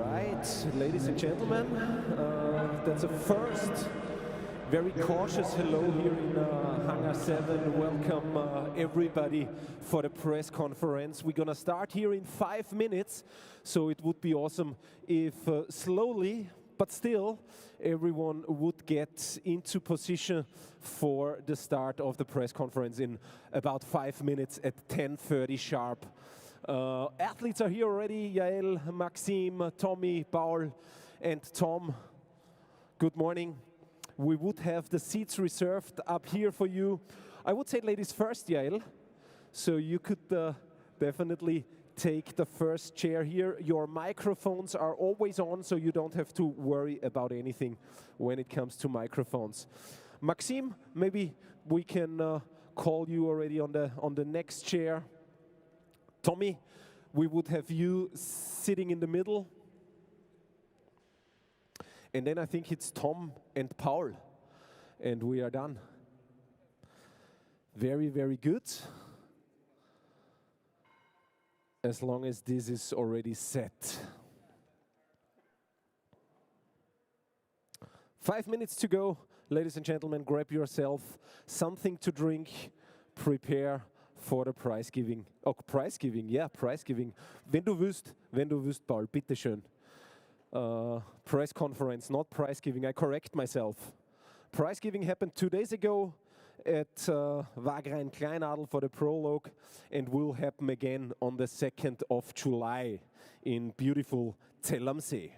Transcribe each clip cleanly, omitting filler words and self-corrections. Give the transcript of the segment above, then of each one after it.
right, ladies and gentlemen, that's a first very cautious hello here in Hangar 7. Welcome everybody for the press conference. We're gonna start here in 5 minutes, so it would be awesome if slowly, but still, everyone would get into position for the start of the press conference in about 5 minutes at 10:30 sharp. Athletes are here already, Yael, Maxime, Tommy, Paul, and Tom. Good morning. We would have the seats reserved up here for you. I would say ladies first, Yael. So you could definitely take the first chair here. Your microphones are always on, so you don't have to worry about anything when it comes to microphones. Maxime, maybe we can call you already on the next chair. Tommy, we would have you sitting in the middle. And then I think it's Tom and Paul. And we are done. Very, very good. As long as this is already set. 5 minutes to go. Ladies and gentlemen, grab yourself something to drink. Prepare for the prize giving. Oh, prize giving, yeah, prize giving. Wenn du wüsst, Paul, bitteschön. Press conference, not prize giving. I correct myself. Prize giving happened 2 days ago at Wagrain Kleinadel for the Prologue and will happen again on the 2nd of July in beautiful Zell am See.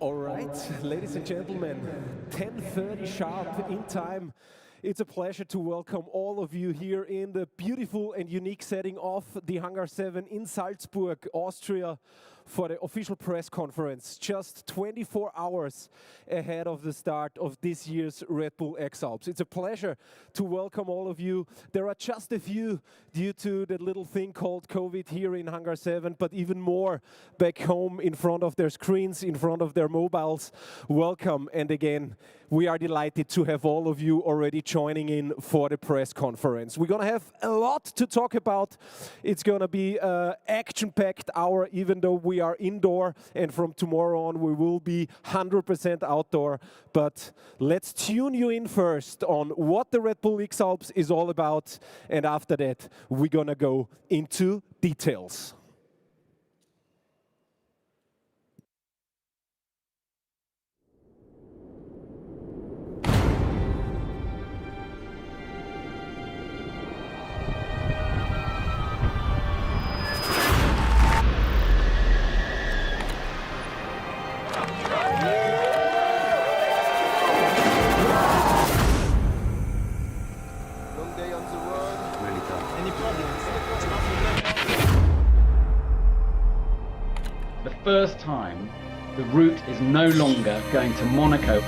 All right, ladies and gentlemen, 10:30 sharp in time. It's a pleasure to welcome all of you here in the beautiful and unique setting of the Hangar 7 in Salzburg, Austria, for the official press conference, just 24 hours ahead of the start of this year's Red Bull X-Alps. It's a pleasure to welcome all of you. There are just a few due to the little thing called COVID here in Hangar 7, but even more back home in front of their screens, in front of their mobiles. Welcome, and again, we are delighted to have all of you already joining in for the press conference. We're gonna have a lot to talk about. It's gonna be an action-packed hour, even though we are indoor, and from tomorrow on we will be 100% outdoor. But let's tune you in first on what the Red Bull X-Alps is all about, and after that we're gonna go into details. First time, the route is no longer going to Monaco.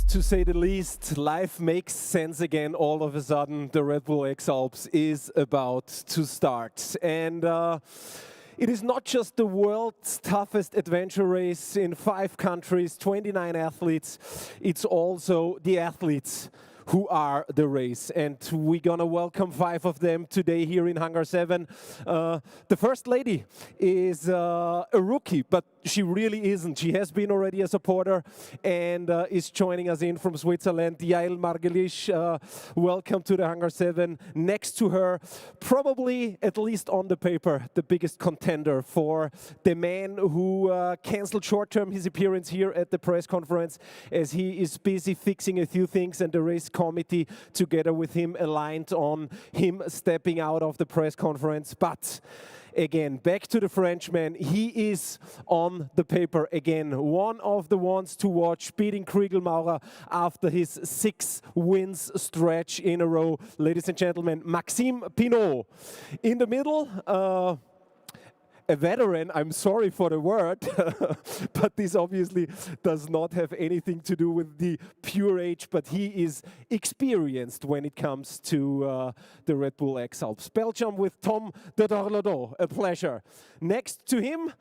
To say the least, life makes sense again all of a sudden. The Red Bull X-Alps is about to start. And it is not just the world's toughest adventure race in 5 countries, 29 athletes. It's also the athletes who are the race. And we're gonna welcome 5 of them today here in Hangar 7. The first lady is a rookie, but she really isn't. She has been already a supporter and is joining us in from Switzerland. Yael Margelisch, welcome to the Hangar 7. Next to her, probably, at least on the paper, the biggest contender for the man who canceled short-term his appearance here at the press conference as he is busy fixing a few things, and the race committee together with him aligned on him stepping out of the press conference. But again, back to the Frenchman. He is on the paper again. One of the ones to watch, beating Guschlbauer after his 6 wins stretch in a row. Ladies and gentlemen, Maxime Pinot. In the middle, a veteran, I'm sorry for the word, but this obviously does not have anything to do with the pure age, but he is experienced when it comes to the Red Bull X-Alps. Belgium with Tom de Dorlodot, a pleasure. Next to him,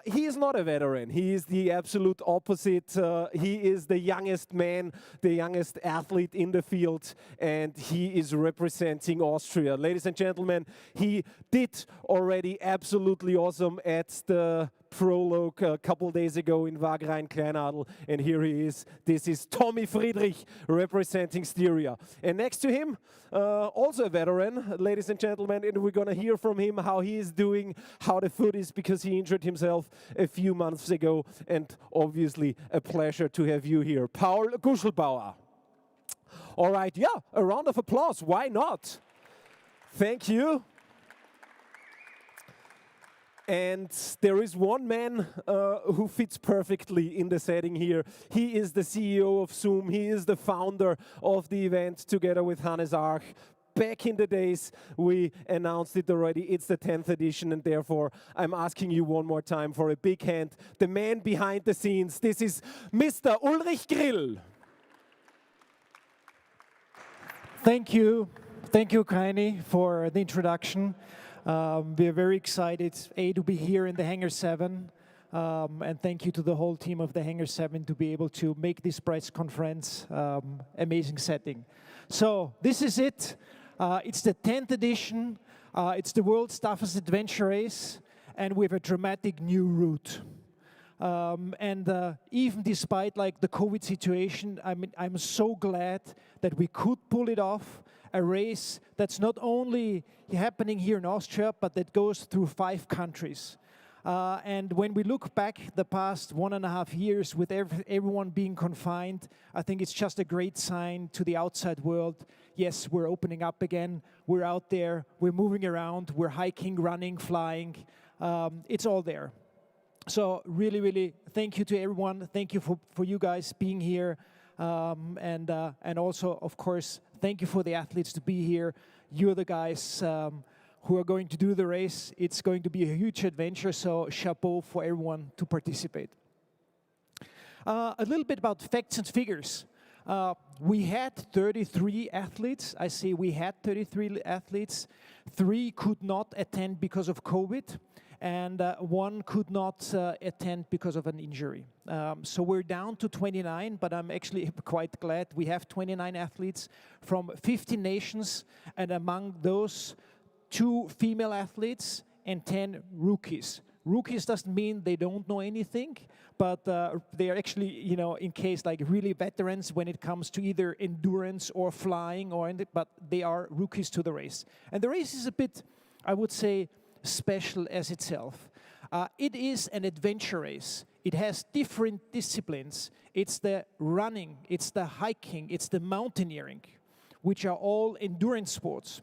he is not a veteran. He is the absolute opposite. He is the youngest man, the youngest athlete in the field, and he is representing Austria. Ladies and gentlemen, he did already absolutely awesome at the Prologue a couple days ago in Wagrain-Kleinadel, and here he is. This is Tommy Friedrich representing Styria. And next to him, also a veteran, ladies and gentlemen, and we're gonna hear from him how he is doing, how the foot is, because he injured himself a few months ago, and obviously a pleasure to have you here. Paul Guschlbauer. All right, yeah, a round of applause, why not? Thank you. And there is one man who fits perfectly in the setting here. He is the CEO of Zoom. He is the founder of the event together with Hannes Arch. back in the days, we announced it already. It's the 10th edition, and therefore I'm asking you one more time for a big hand. The man behind the scenes, this is Mr. Ulrich Grill. Thank you, Kraini, for the introduction. We are very excited, to be here in the Hangar 7, and thank you to the whole team of the Hangar 7 to be able to make this press conference amazing setting. So this is it. It's the 10th edition. It's the world's toughest adventure race, and we have a dramatic new route. Even despite like the COVID situation, I'm so glad that we could pull it off. A race that's not only happening here in Austria, but that goes through 5 countries. And when we look back the past 1.5 years with everyone being confined, I think it's just a great sign to the outside world. Yes, we're opening up again. We're out there. We're moving around. We're hiking, running, flying. It's all there. So really, really thank you to everyone. Thank you for you guys being here. And also, of course, thank you for the athletes to be here. You're the guys who are going to do the race. It's going to be a huge adventure, so chapeau for everyone to participate. A little bit about facts and figures. We had 33 athletes. I say we had 33 athletes. 3 could not attend because of COVID. And 1 could not attend because of an injury. So we're down to 29, but I'm actually quite glad we have 29 athletes from 15 nations, and among those 2 female athletes and 10 rookies. Rookies doesn't mean they don't know anything, but they are actually, you know, in case like really veterans when it comes to either endurance or flying, but they are rookies to the race. And the race is a bit, I would say, special as itself. It is an adventure race. It has different disciplines. It's the running, it's the hiking, it's the mountaineering, which are all endurance sports.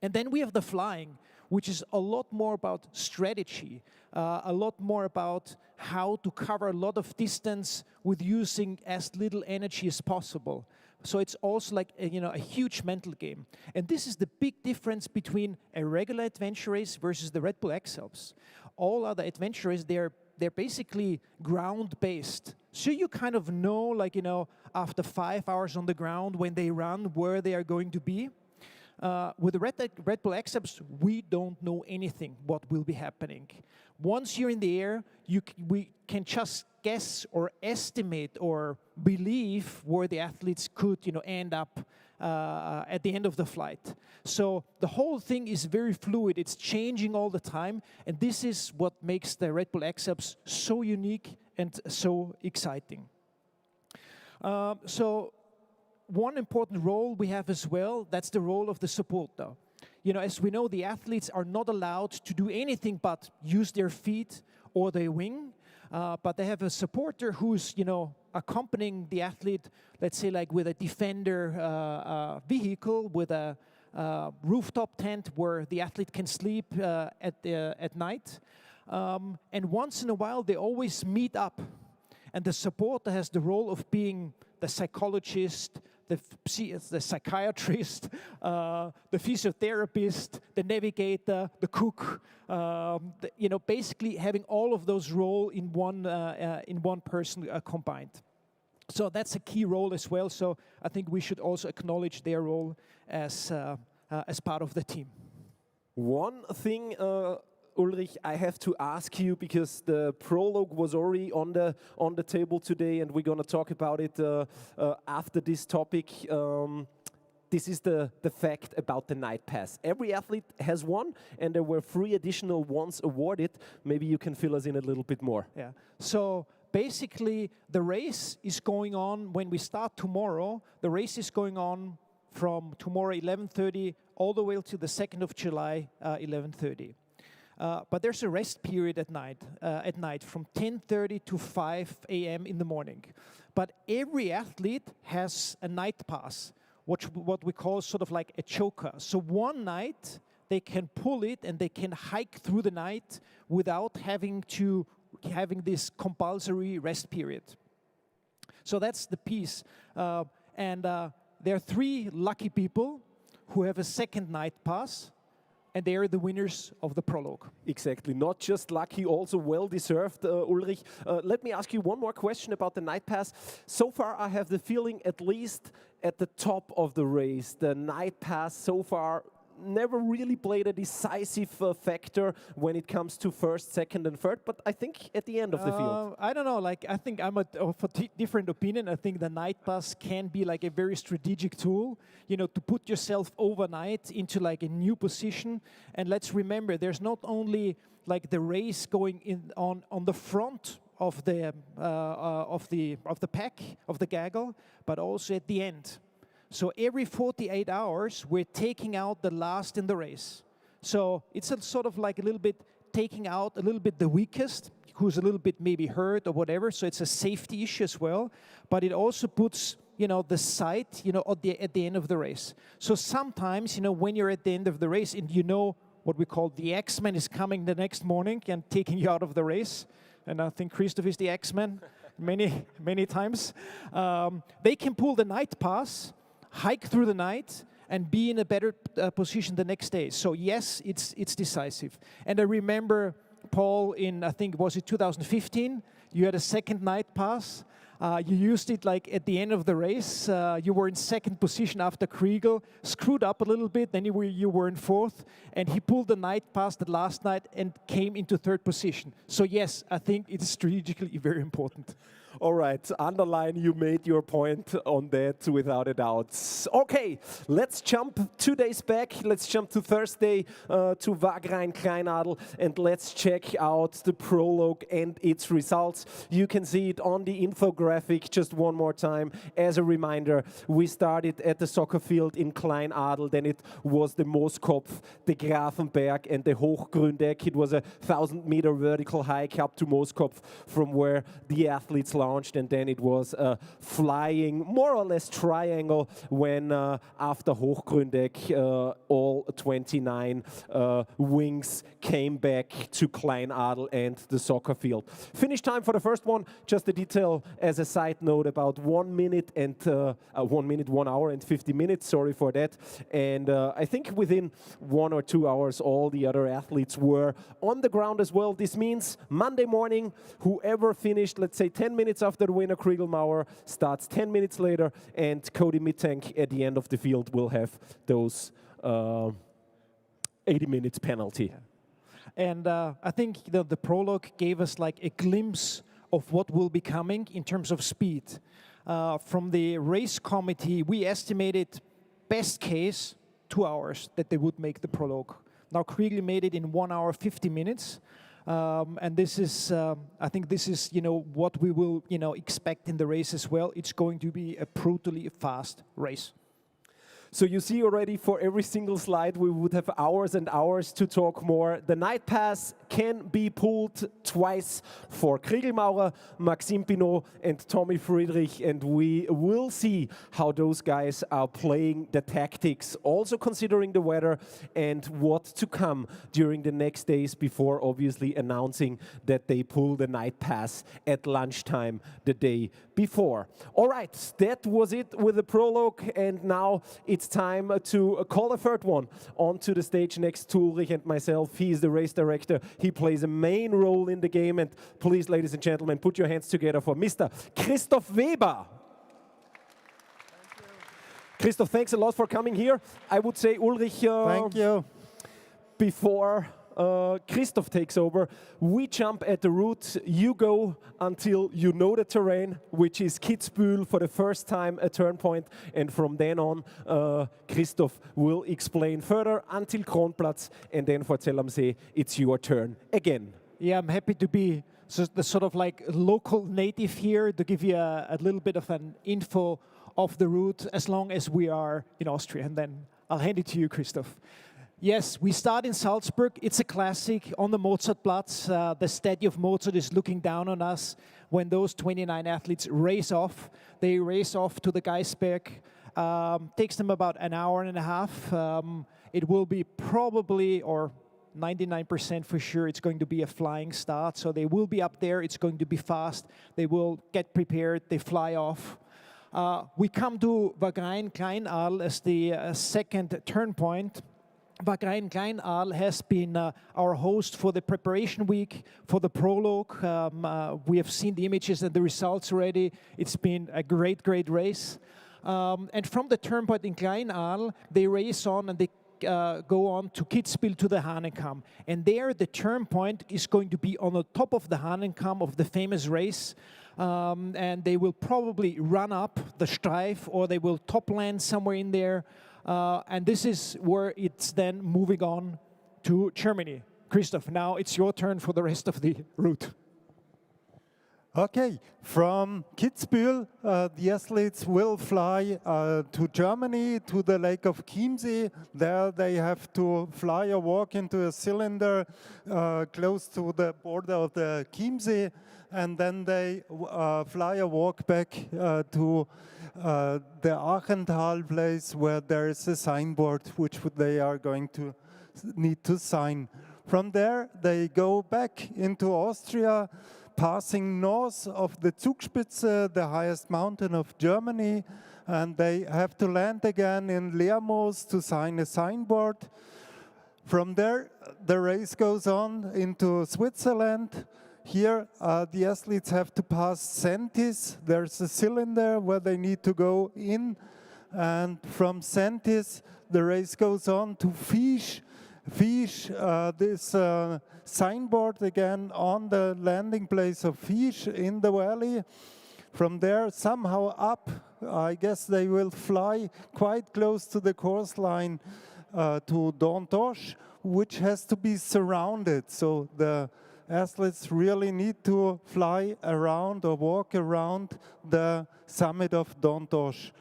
And then we have the flying, which is a lot more about strategy, a lot more about how to cover a lot of distance with using as little energy as possible. So it's also like a huge mental game. And this is the big difference between a regular adventure race versus the Red Bull X-Alps. All other adventure races, they're basically ground-based. So you kind of know, after 5 hours on the ground when they run, where they are going to be. With the Red Bull X-Alps, we don't know anything what will be happening. Once you're in the air, we can just guess or estimate or believe where the athletes could end up at the end of the flight. So the whole thing is very fluid. It's changing all the time. And this is what makes the Red Bull X-Alps so unique and so exciting. So one important role we have as well, that's the role of the supporter. As we know, the athletes are not allowed to do anything but use their feet or their wing, but they have a supporter who's, accompanying the athlete, let's say like with a Defender vehicle, with a rooftop tent where the athlete can sleep at night. And once in a while, they always meet up. And the supporter has the role of being the psychologist, the psychiatrist, the physiotherapist, the navigator, the cook, basically having all of those roles in one person combined. So that's a key role as well. So I think we should also acknowledge their role as part of the team. One thing, Ulrich, I have to ask you, because the prologue was already on the table today, and we're going to talk about it after this topic. This is the fact about the night pass. Every athlete has one, and there were 3 additional ones awarded. Maybe you can fill us in a little bit more. Yeah. So basically, the race is going on when we start tomorrow. The race is going on from tomorrow 11:30 all the way to the 2nd of July 11:30. But there's a rest period at night from 10:30 to 5 a.m. in the morning. But every athlete has a night pass, what we call sort of like a choker. So one night they can pull it and they can hike through the night without having this compulsory rest period. So that's the piece. And there are 3 lucky people who have a second night pass, and they are the winners of the Prologue. Exactly, not just lucky, also well-deserved, Ulrich. Let me ask you one more question about the night pass. So far, I have the feeling, at least at the top of the race, the night pass so far never really played a decisive factor when it comes to first, second, and third, but I think at the end of the field. I don't know, like, I think I'm of a different opinion. I think the night pass can be like a very strategic tool, you know, to put yourself overnight into like a new position. And let's remember, there's not only like the race going in on the front of the pack, of the gaggle, but also at the end. So every 48 hours, we're taking out the last in the race. So it's a sort of like a little bit taking out a little bit the weakest, who's a little bit maybe hurt or whatever. So it's a safety issue as well. But it also puts, you know, the sight, you know, at the end of the race. So sometimes, you know, when you're at the end of the race and you know what we call the X-Man is coming the next morning and taking you out of the race, and I think Christoph is the X-Man many times, they can pull the night pass, hike through the night, and be in a better position the next day. So yes, it's decisive. And I remember, Paul, in, I think, was it 2015? You had a second night pass. You used it like at the end of the race. You were in second position after Kriegel, screwed up a little bit, then you were in fourth, and he pulled the night pass the last night and came into third position. So yes, I think it's strategically very important. All right, underline, you made your point on that without a doubt. Okay, let's jump 2 days back. Let's jump to Thursday to Wagrain Kleinadel, and let's check out the Prologue and its results. You can see it on the infographic just one more time. As a reminder, we started at the soccer field in Kleinadel, then it was the Mooskopf, the Grafenberg and the Hochgründeck. It was a 1,000-meter vertical hike up to Mooskopf from where the athletes launched, and then it was a flying, more or less triangle when after Hochgründeck all 29 wings came back to Kleinadel and the soccer field. Finish time for the first one, just a detail as a side note, about 1 minute and 1 hour and 50 minutes, sorry for that. And I think within 1 or 2 hours all the other athletes were on the ground as well. This means Monday morning, whoever finished, let's say 10 minutes after the winner, Kriegel starts 10 minutes later, and Cody Mittank at the end of the field will have those 80 minutes penalty. And I think the Prologue gave us like a glimpse of what will be coming in terms of speed. From the race committee, we estimated best case 2 hours that they would make the Prologue. Now Kriegel made it in 1 hour 50 minutes. And this is, I think this is, you know, what we will, you know, expect in the race as well. It's going to be a brutally fast race. So you see already, for every single slide we would have hours and hours to talk more. The night pass can be pulled twice for Kriegel, Maxime Pinot and Tommy Friedrich, and we will see how those guys are playing the tactics, also considering the weather and what to come during the next days before obviously announcing that they pull the night pass at lunchtime the day before. All right, that was it with the Prologue, and now it's time to call a third one onto the stage next to Ulrich and myself. He is the race director. He plays a main role in the game, and please, ladies and gentlemen, put your hands together for Mr. Christoph Weber. Christoph, thanks a lot for coming here. I would say, Ulrich, thank you. Before Christoph takes over, we jump at the route. You go until you know the terrain, which is Kitzbühel for the first time, a turn point, and from then on, Christoph will explain further until Kronplatz, and then for Zell am See, it's your turn again. Yeah, I'm happy to be the sort of like local native here to give you a little bit of an info of the route, as long as we are in Austria, and then I'll hand it to you, Christoph. Yes, we start in Salzburg. It's a classic on the Mozartplatz. The statue of Mozart is looking down on us when those 29 athletes race off. They race off to the Geisberg. Takes them about an hour and a half. It will be probably, or 99% for sure, it's going to be a flying start. So they will be up there. It's going to be fast. They will get prepared. They fly off. We come to Wagrain-Kleinarl as the second turn point. Wagrain-Kleinarl has been our host for the preparation week for the Prologue. We have seen the images and the results already. It's been a great, great race. And from the turn point in Kleinarl, they race on and they go on to Kitzbühel to the Hahnenkamm. And there the turn point is going to be on the top of the Hahnenkamm of the famous race. And they will probably run up the Streif or they will top land somewhere in there. And this is where it's then moving on to Germany. Christoph, now it's your turn for the rest of the route. Okay, from Kitzbühel, the athletes will fly to Germany, to the Lake of Chiemsee. There they have to fly or walk into a cylinder close to the border of the Chiemsee, and then they fly or walk back to the Achental place where there is a signboard which they are going to need to sign. From there, they go back into Austria, passing north of the Zugspitze, the highest mountain of Germany, and they have to land again in Lermoos to sign a signboard. From there, the race goes on into Switzerland. Here, the athletes have to pass Sentis. There's a cylinder where they need to go in, and from Sentis, the race goes on to Fisch. Fisch, this signboard again on the landing place of Fisch in the valley. From there, somehow up, I guess they will fly quite close to the course line to Dorlodot, which has to be surrounded. So the athletes really need to fly around or walk around the summit of Dorlodot.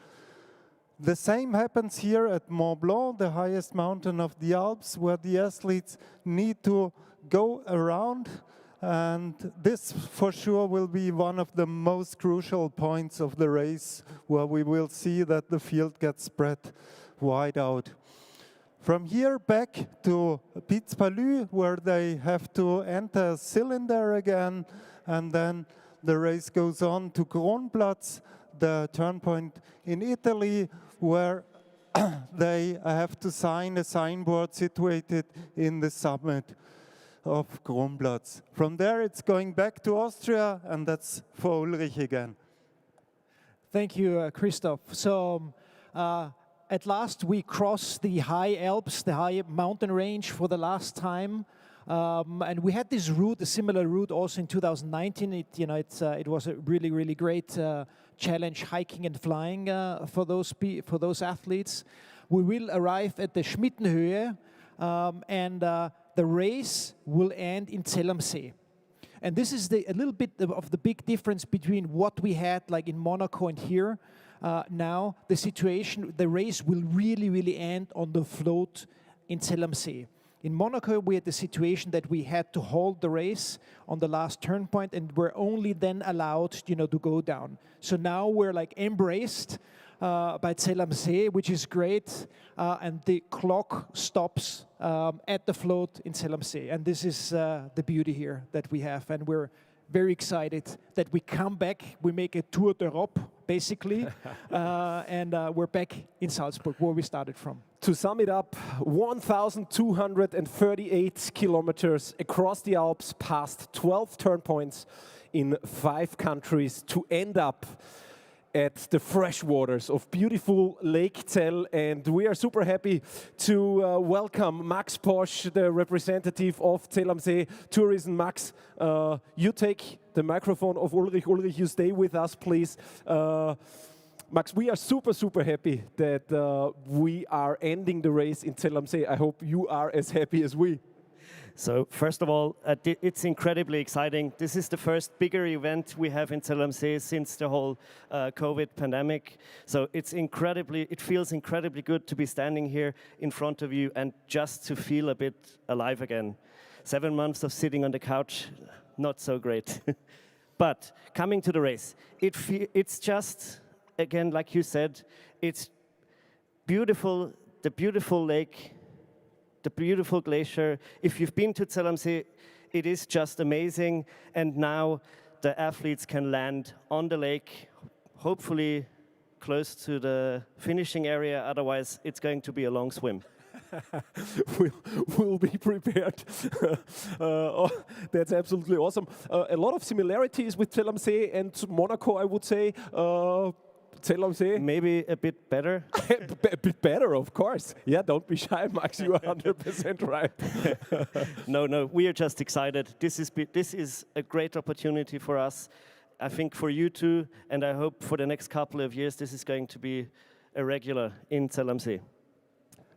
The same happens here at Mont Blanc, the highest mountain of the Alps, where the athletes need to go around, and this for sure will be one of the most crucial points of the race, where we will see that the field gets spread wide out. From here back to Piz-Palu, where they have to enter a cylinder again, and then the race goes on to Kronplatz, the turn point in Italy, where they have to sign a signboard situated in the summit of Kronplatz. From there, it's going back to Austria, and that's for Ulrich again. Thank you, Christoph. So, at last, we crossed the high Alps, the high mountain range for the last time. And we had this route, a similar route also in 2019. It was a really, really great challenge, hiking and flying for those athletes. We will arrive at the Schmittenhöhe, and the race will end in Zell am See. And this is a little bit of the big difference between what we had like in Monaco and here. Now the situation, the race will really, really end on the float in Zell am See. In Monaco, we had the situation that we had to hold the race on the last turn point, and we're only then allowed, to go down. So now we're like embraced by Zell am See, which is great, and the clock stops at the float in Zell am See. And this is the beauty here that we have, and we're very excited that we come back. We make a Tour d'Europe, basically, and we're back in Salzburg, where we started from. To sum it up, 1,238 kilometers across the Alps, past 12 turn points in 5 countries to end up at the fresh waters of beautiful Lake Zell. And we are super happy to welcome Max Posch, the representative of Zell am See Tourism. Max, you take the microphone of Ulrich. Ulrich, you stay with us, please. Max, we are super, super happy that we are ending the race in Zell am See. I hope you are as happy as we. So first of all, it's incredibly exciting. This is the first bigger event we have in Zell am See since the whole COVID pandemic. So it feels incredibly good to be standing here in front of you and just to feel a bit alive again. 7 months of sitting on the couch, not so great. But coming to the race, it's just, again, like you said, it's beautiful, the beautiful lake, the beautiful glacier. If you've been to Zell am See, it is just amazing. And now the athletes can land on the lake, hopefully close to the finishing area, otherwise it's going to be a long swim. we'll be prepared. That's absolutely awesome. A lot of similarities with Zell-am-See and Monaco, I would say. Zell-am-See. Maybe a bit better. A bit better, of course. Yeah, don't be shy, Max. You are 100% right. No, we are just excited. This is a great opportunity for us. I think for you too, and I hope for the next couple of years this is going to be a regular in Zell-am-See.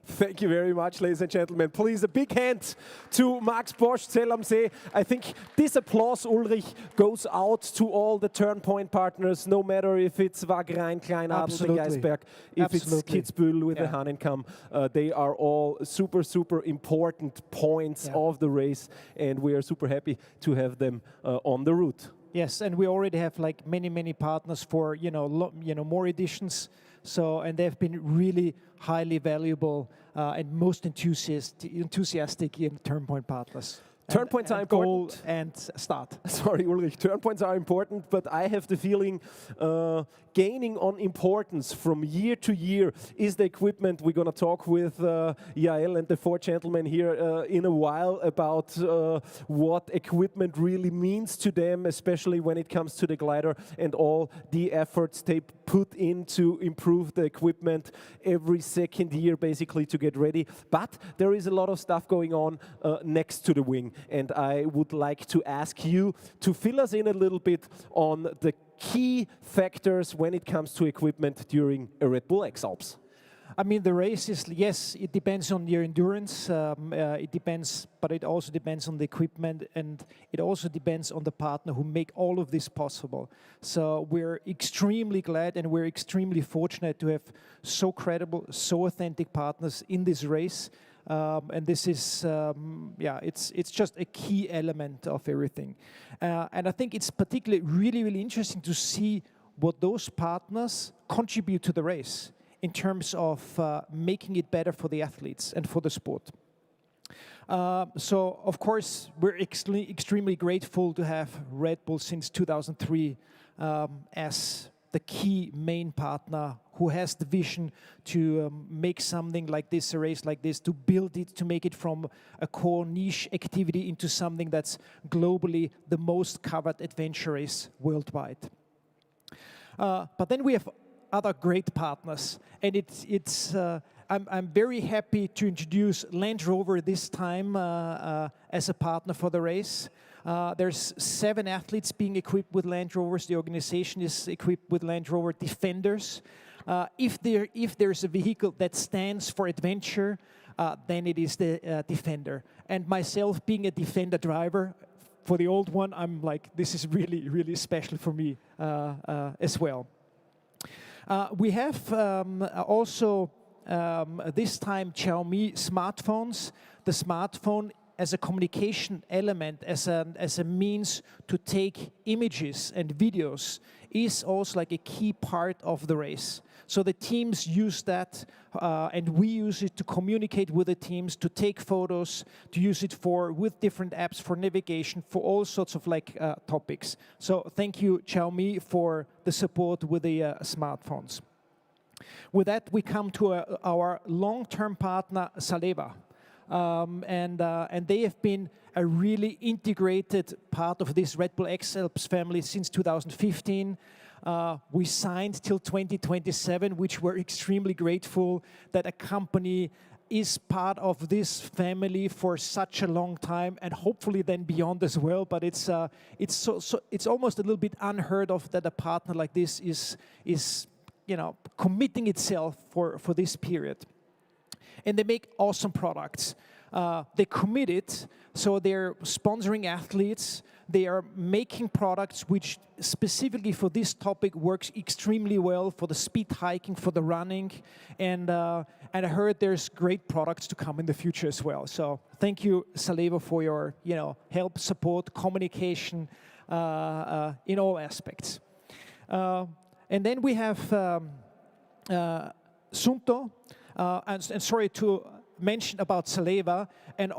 Thank you very much, ladies and gentlemen. Please, a big hand to Max Bosch, Zell-am-See. I think this applause, Ulrich, goes out to all the turn point partners, no matter if it's Wagrain, Kleinadel, the Geisberg, if it's Kitzbühel with the Hahnenkamm. They are all super, super important points of the race, and we are super happy to have them on the route. Yes, and we already have like many partners for more editions. So, and they've been really highly valuable and most enthusiastic in turn point partners. Turn points are important. Goal and start. Sorry, Ulrich. Turn points are important, but I have the feeling gaining on importance from year to year is the equipment. We're going to talk with Yael and the four gentlemen here in a while about what equipment really means to them, especially when it comes to the glider and all the efforts they put in to improve the equipment every second year, basically, to get ready. But there is a lot of stuff going on next to the wing. And I would like to ask you to fill us in a little bit on the key factors when it comes to equipment during a Red Bull X-Alps. I mean, the race is, yes, it depends on your endurance. It depends, but it also depends on the equipment, and it also depends on the partner who make all of this possible. So we're extremely glad and we're extremely fortunate to have so credible, so authentic partners in this race. And this is, it's just a key element of everything. And I think it's particularly really interesting to see what those partners contribute to the race in terms of making it better for the athletes and for the sport. So, of course, we're extremely grateful to have Red Bull since 2003 as the key main partner who has the vision to make something like this, a race like this, to build it, to make it from a core niche activity into something that's globally the most covered adventure race worldwide. But then we have other great partners, and I'm very happy to introduce Land Rover this time as a partner for the race. There's 7 athletes being equipped with Land Rovers. The organization is equipped with Land Rover Defenders. If there's a vehicle that stands for adventure, then it is the Defender. And myself, being a Defender driver, for the old one, I'm like, this is really special for me as well. We have also this time Xiaomi smartphones. The smartphone as a communication element, as a means to take images and videos, is also like a key part of the race. So the teams use that, and we use it to communicate with the teams, to take photos, to use it with different apps for navigation, for all sorts of topics. So thank you, Xiaomi, for the support with the smartphones. With that, we come to our long-term partner, Saleva. And they have been a really integrated part of this Red Bull X-Alps family since 2015. We signed till 2027, which we're extremely grateful that a company is part of this family for such a long time, and hopefully then beyond as well. But it's almost a little bit unheard of that a partner like this is committing itself for this period. And they make awesome products. They commit it, so they're sponsoring athletes. They are making products which specifically for this topic works extremely well for the speed hiking, for the running, and I heard there's great products to come in the future as well. So thank you, Saleva, for your help, support, communication in all aspects. And then we have Sunto. And sorry to mention about Saleva, and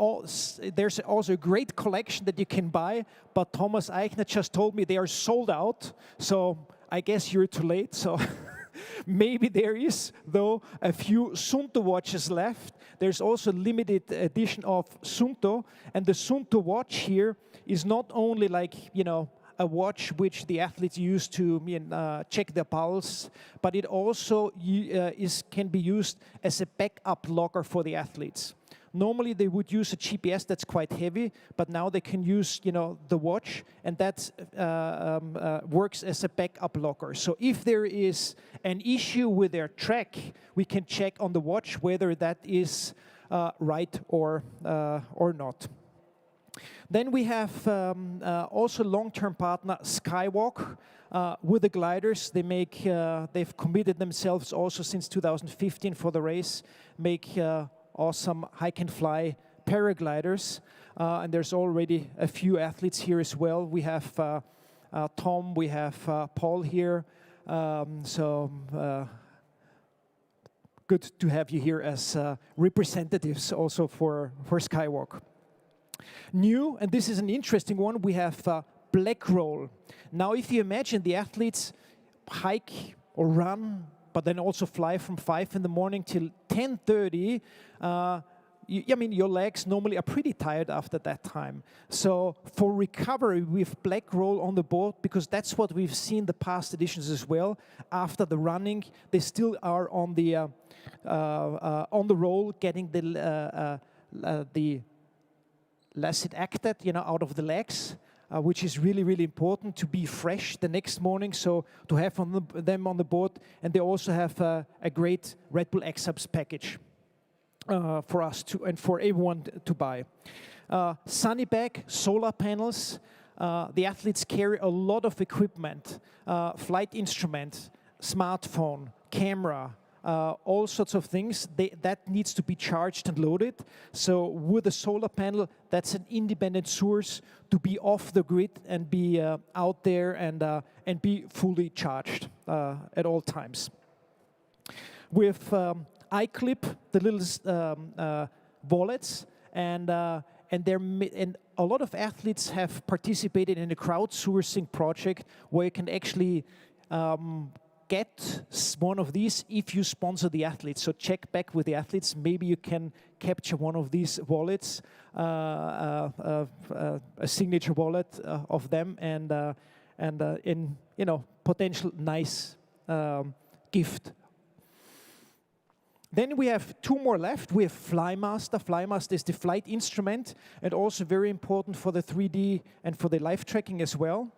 there's also a great collection that you can buy, but Thomas Eichner just told me they are sold out, so I guess you're too late. So Maybe there is, though, a few Sunto watches left. There's also limited edition of Sunto, and the Sunto watch here is not only like, you know, a watch which the athletes use to check their pulse, but it also can be used as a backup locker for the athletes. Normally they would use a GPS that's quite heavy, but now they can use, you know, the watch, and that works as a backup locker. So if there is an issue with their track, we can check on the watch whether that is right or not. Then we have also long-term partner Skywalk with the gliders. They've committed themselves also since 2015 for the race, make awesome hike and fly paragliders, and there's already a few athletes here as well. We have Tom, we have Paul here, good to have you here as representatives also for Skywalk. New, and this is an interesting one, we have Black Roll. Now if you imagine the athletes hike or run, but then also fly from 5 in the morning till 10:30, I mean, your legs normally are pretty tired after that time. So for recovery, we have Black Roll on the board, because that's what we've seen the past editions as well. After the running, they still are on the roll, getting the lactic acid, you know, out of the legs, which is really, really important to be fresh the next morning. So to have them on the board, and they also have a great Red Bull X-Alps package for us to and for everyone to buy. Sunny bag, solar panels. The athletes carry a lot of equipment, flight instrument, smartphone, camera. All sorts of things that needs to be charged and loaded. So with a solar panel, that's an independent source to be off the grid and be out there and be fully charged at all times. With iClip, the little wallets, and a lot of athletes have participated in a crowdsourcing project where you can actually get one of these if you sponsor the athletes. So check back with the athletes. Maybe you can capture one of these wallets, a signature wallet of them, and in, you know, potential nice gift. Then we have two more left. We have Flymaster. Flymaster is the flight instrument, and also very important for the 3D and for the live tracking as well.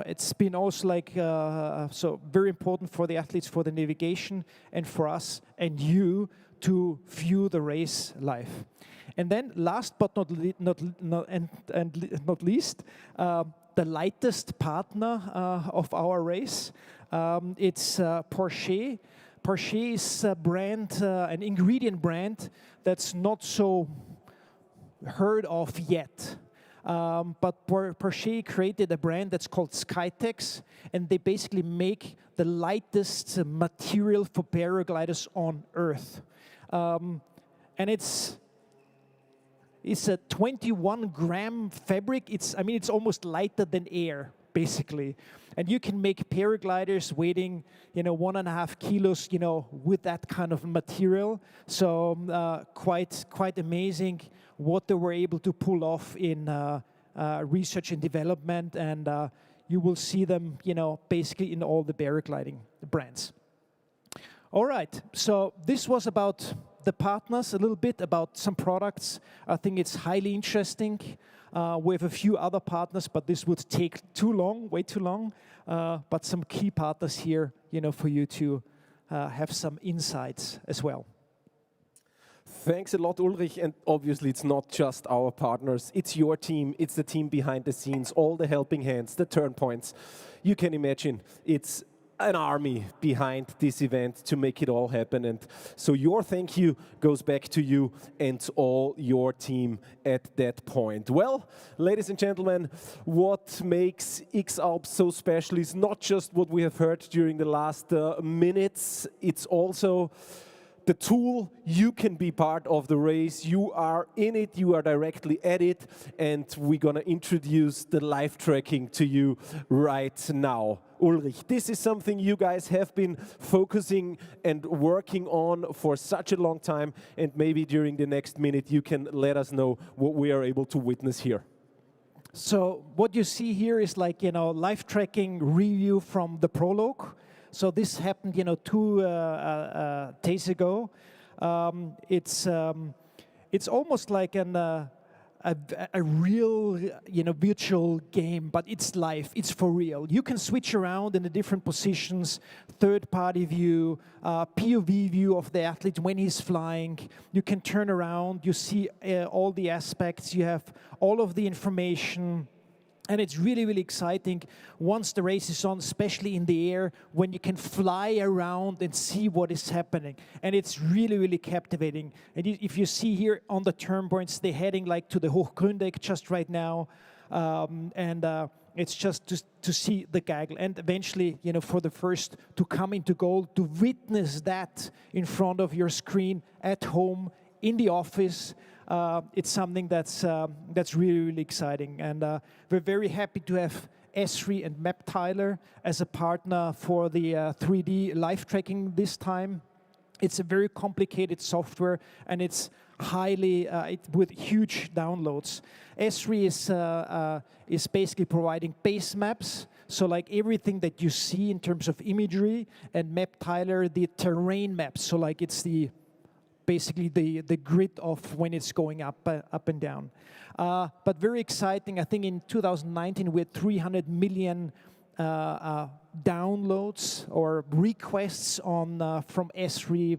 It's been also like, so very important for the athletes, for the navigation, and for us and you to view the race live. And then last but not least, the lightest partner of our race, it's Porsche. Porsche is a brand, an ingredient brand that's not so heard of yet. But Porsche created a brand that's called Skytex, and they basically make the lightest material for paragliders on Earth. And it's a 21-gram fabric. It's almost lighter than air, basically. And you can make paragliders weighing, 1.5 kilos, with that kind of material. So quite amazing what they were able to pull off in research and development, and you will see them, basically in all the paragliding brands. All right, so this was about the partners, a little bit about some products. I think it's highly interesting. We have a few other partners, but this would take too long, way too long. But some key partners here, for you to have some insights as well. Thanks a lot, Ulrich. And obviously, it's not just our partners. It's your team. It's the team behind the scenes, all the helping hands, the turn points. You can imagine it's an army behind this event to make it all happen. And so your thank you goes back to you and all your team at that point. Well, ladies and gentlemen, what makes X-Alps so special is not just what we have heard during the last minutes. It's also the tool. You can be part of the race. You are in it, you are directly at it, and we're gonna introduce the live tracking to you right now. Ulrich, this is something you guys have been focusing and working on for such a long time, and maybe during the next minute you can let us know what we are able to witness here. So what you see here is like, live tracking review from the Prologue. So this happened, 2 days ago. It's almost like a real, virtual game, but it's live, it's for real. You can switch around in the different positions, third-party view, POV view of the athlete when he's flying. You can turn around, you see all the aspects, you have all of the information. And it's really, really exciting once the race is on, especially in the air, when you can fly around and see what is happening. And it's really, really captivating. And if you see here on the turn points, they're heading like to the Hochgründeck just right now. It's just to see the gaggle. And eventually, for the first to come into goal, to witness that in front of your screen at home, in the office. It's something that's really, really exciting. And we're very happy to have Esri and MapTyler as a partner for the 3D live tracking this time. It's a very complicated software, and it's highly with huge downloads. Esri is basically providing base maps, so like everything that you see in terms of imagery, and MapTyler the terrain maps, so like it's basically the grid of when it's going up and down. But very exciting. I think in 2019 we had 300 million downloads or requests on from Esri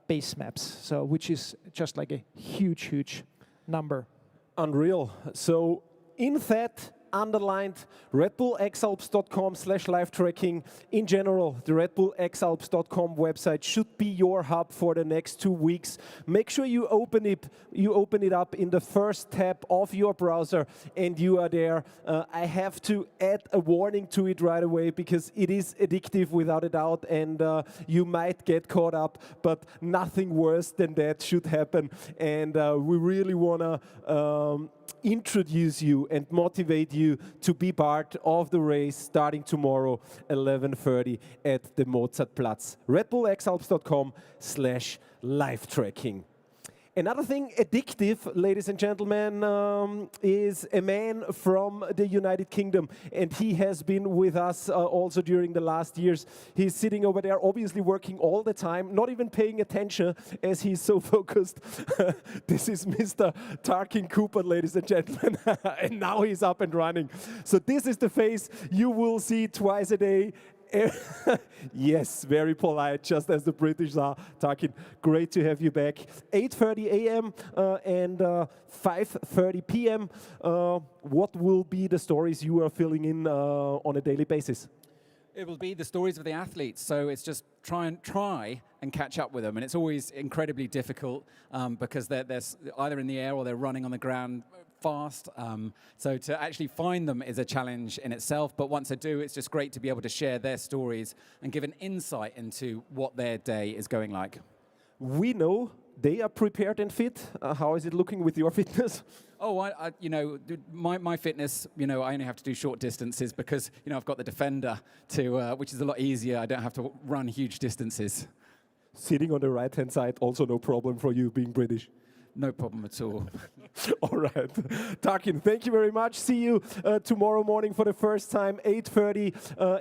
base maps, so which is just like a huge number. Unreal. So in that underlined redbullxalps.com/live tracking. In general, the redbullxalps.com website should be your hub for the next 2 weeks. Make sure you open it up in the first tab of your browser and you are there. I have to add a warning to it right away because it is addictive without a doubt, and you might get caught up, but nothing worse than that should happen. And we really want to introduce you and motivate you to be part of the race starting tomorrow 11:30 at the Mozartplatz. redbullxalps.com/live tracking. Another thing addictive, ladies and gentlemen, is a man from the United Kingdom, and he has been with us also during the last years. He's sitting over there, obviously working all the time, not even paying attention as he's so focused. This is Mr. Tarkin Cooper, ladies and gentlemen, and now he's up and running. So this is the face you will see twice a day. Yes, very polite, just as the British are. Tarkin, great to have you back. 8:30 a.m. And 5:30 p.m. What will be the stories you are filling in on a daily basis? It will be the stories of the athletes, so it's just try and catch up with them, and it's always incredibly difficult because they're either in the air or they're running on the ground fast. So to actually find them is a challenge in itself, but once I do, it's just great to be able to share their stories and give an insight into what their day is going like. We know they are prepared and fit. How is it looking with your fitness? Oh, my fitness, I only have to do short distances because, I've got the Defender which is a lot easier. I don't have to run huge distances. Sitting on the right-hand side, also no problem for you being British. No problem at all. All right. Tarkin, thank you very much. See you tomorrow morning for the first time, 8:30.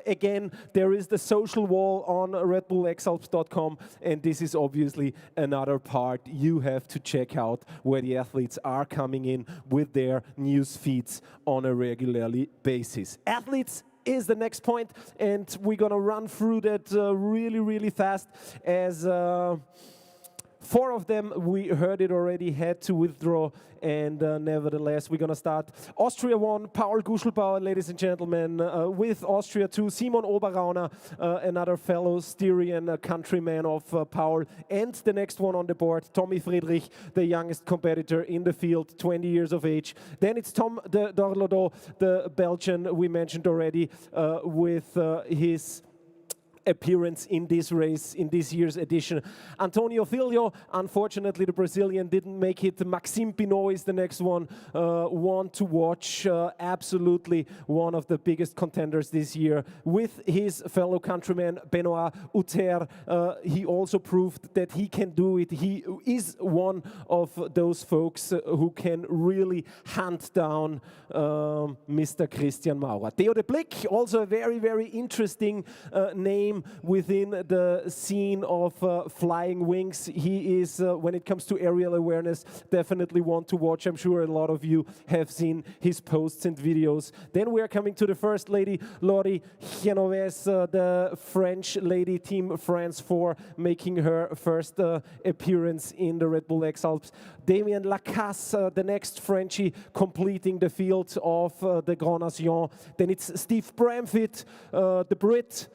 Again, there is the social wall on redbullxalps.com, and this is obviously another part you have to check out where the athletes are coming in with their news feeds on a regularly basis. Athletes is the next point, and we're going to run through that really, really fast as... 4 of them, we heard it already, had to withdraw, and nevertheless, we're going to start. Austria 1, Paul Guschlbauer, ladies and gentlemen. With Austria 2, Simon Oberrauner, another fellow Styrian countryman of Paul. And the next one on the board, Tommy Friedrich, the youngest competitor in the field, 20 years of age. Then it's Tom Dorlodot, the Belgian we mentioned already, with his appearance in this race, in this year's edition. Antonio Filho, unfortunately the Brazilian didn't make it. Maxime Pinot is the next one to watch. Absolutely one of the biggest contenders this year. With his fellow countryman Benoit Uter, he also proved that he can do it. He is one of those folks who can really hunt down Mr. Christian Maurer. Theo de Blick, also a very, very interesting name within the scene of flying wings. He is, when it comes to aerial awareness, definitely one to watch. I'm sure a lot of you have seen his posts and videos. Then we are coming to the first lady, Laurie Genovese, the French lady, Team France 4, making her first appearance in the Red Bull X-Alps. Damien Lacasse, the next Frenchie, completing the field of the Grand Nation. Then it's Steve Bramfitt, the Brit,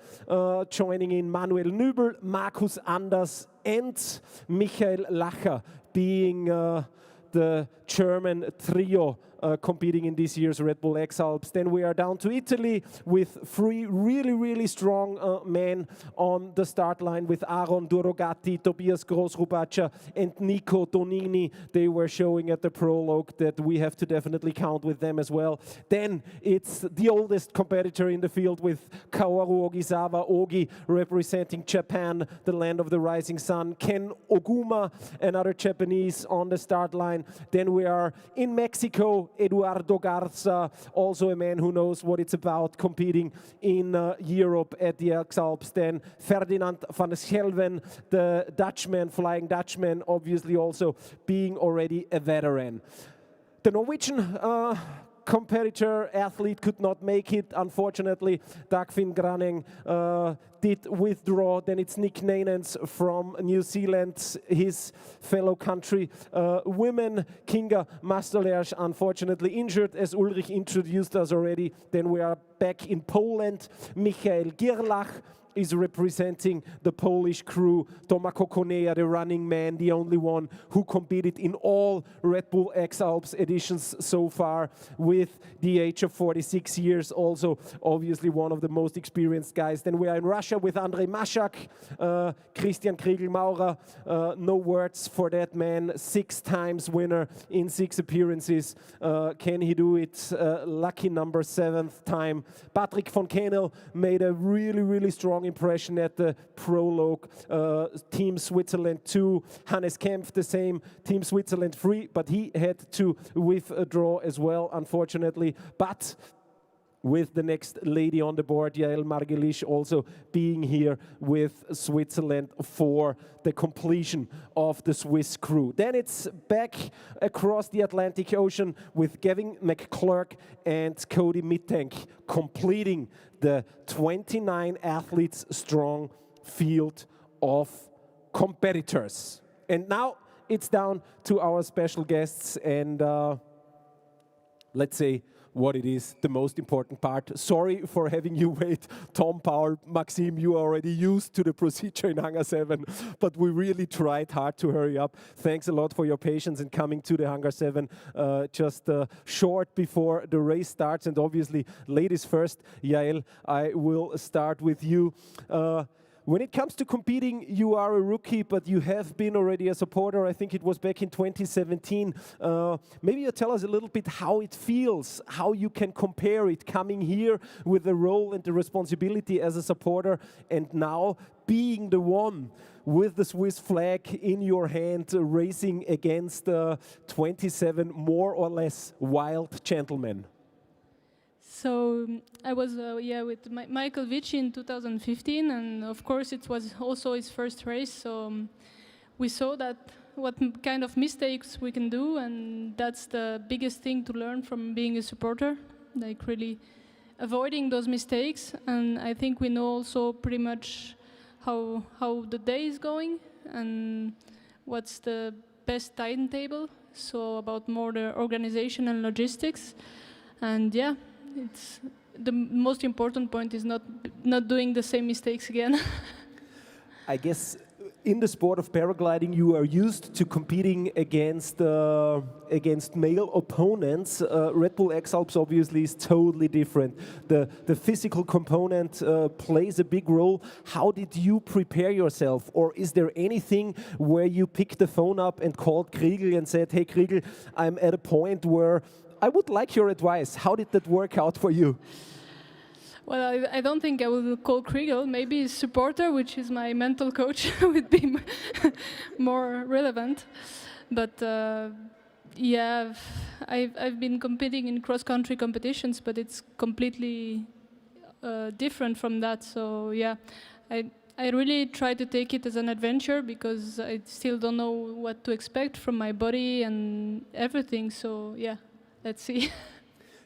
joining in Manuel Nübel, Markus Anders, and Michael Lacher, being the German trio competing in this year's Red Bull X-Alps. Then we are down to Italy with three really, really strong men on the start line with Aaron Durogatti, Tobias Grossrubaccia, and Nico Donini. They were showing at the Prologue that we have to definitely count with them as well. Then it's the oldest competitor in the field with Kaoru Ogisawa, Ogi, representing Japan, the land of the rising sun. Ken Oguma, another Japanese, on the start line. Then we are in Mexico, Eduardo Garza, also a man who knows what it's about competing in Europe at the X-Alps. Then Ferdinand van Schelven, the Dutchman, Flying Dutchman, obviously also being already a veteran. The Norwegian competitor, athlete, could not make it, unfortunately. Dagfinn Graneng did withdraw. Then it's Nick Nanens from New Zealand, his fellow country. Women, Kinga Mastolerz, unfortunately injured, as Ulrich introduced us already. Then we are back in Poland. Michael Girlach is representing the Polish crew. Tomako Konea, the running man, the only one who competed in all Red Bull X-Alps editions so far, with the age of 46 years, also obviously one of the most experienced guys. Then we are in Russia with Andrei Mashak, Christian Kriegel-Maurer, no words for that man, 6 times winner in 6 appearances. Can he do it? Lucky number 7th time. Patrick von Kenel made a really, really strong impression at the Prologue. Team Switzerland 2, Hannes Kempf the same, Team Switzerland 3, but he had to withdraw as well, unfortunately. But with the next lady on the board, Yael Margelisch, also being here with Switzerland for the completion of the Swiss crew. Then it's back across the Atlantic Ocean with Gavin McClurk and Cody Mittank completing the 29 athletes strong field of competitors. And now it's down to our special guests and let's say what it is, the most important part. Sorry for having you wait. Tom, Paul, Maxime, you are already used to the procedure in Hangar 7, but we really tried hard to hurry up. Thanks a lot for your patience in coming to the Hangar 7 just short before the race starts. And obviously, ladies first. Yael, I will start with you. When it comes to competing, you are a rookie, but you have been already a supporter. I think it was back in 2017. Maybe you tell us a little bit how it feels, how you can compare it, coming here with the role and the responsibility as a supporter, and now being the one with the Swiss flag in your hand, racing against 27 more or less wild gentlemen. So I was with Michael Vici in 2015, and of course it was also his first race. So we saw that what kind of mistakes we can do, and that's the biggest thing to learn from being a supporter, like really avoiding those mistakes. And I think we know also pretty much how the day is going and what's the best timetable. So about more the organization and logistics, and yeah. It's the most important point is not doing the same mistakes again. I guess in the sport of paragliding, you are used to competing against male opponents. Red Bull X-Alps obviously is totally different. The physical component plays a big role. How did you prepare yourself? Or is there anything where you picked the phone up and called Kriegel and said, hey Kriegel, I'm at a point where I would like your advice. How did that work out for you? Well, I don't think I will call Kriegel. Maybe his supporter, which is my mental coach, would be more relevant. But yeah, I've been competing in cross-country competitions, but it's completely different from that. So yeah, I really try to take it as an adventure because I still don't know what to expect from my body and everything. So yeah, let's see.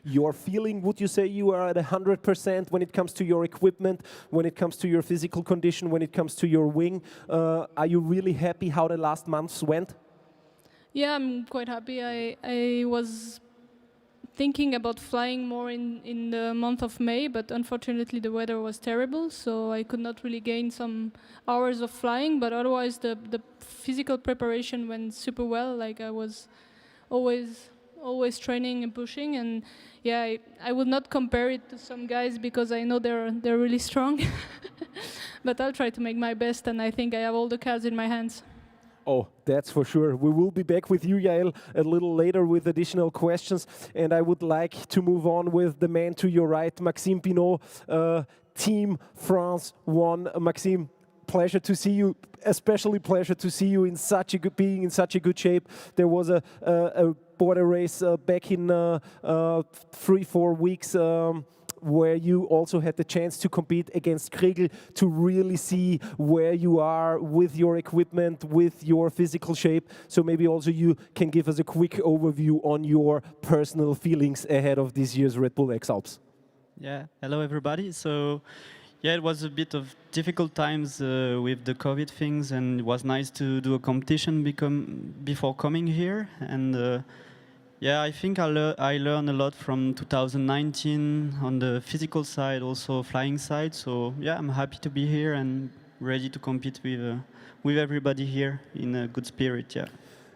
Your feeling, would you say you are at 100% when it comes to your equipment, when it comes to your physical condition, when it comes to your wing? Are you really happy how the last months went? Yeah, I'm quite happy. I was thinking about flying more in the month of May, but unfortunately the weather was terrible, so I could not really gain some hours of flying, but otherwise the physical preparation went super well. Like I was always training and pushing, and yeah, I would not compare it to some guys because I know they're really strong. But I'll try to make my best, and I think I have all the cards in my hands. Oh, that's for sure. We will be back with you, Yael, a little later with additional questions, and I would like to move on with the man to your right, Maxime Pinot, Team France 1. Maxime, pleasure to see you, especially pleasure to see you in being in such a good shape. There was a border race back in 3-4 weeks where you also had the chance to compete against Kriegel to really see where you are with your equipment, with your physical shape. So maybe also you can give us a quick overview on your personal feelings ahead of this year's Red Bull X-Alps. Yeah, hello everybody. So yeah, it was a bit of difficult times with the COVID things, and it was nice to do a competition before coming here. And yeah, I think I learned a lot from 2019 on the physical side, also flying side. So yeah, I'm happy to be here and ready to compete with everybody here in a good spirit. Yeah.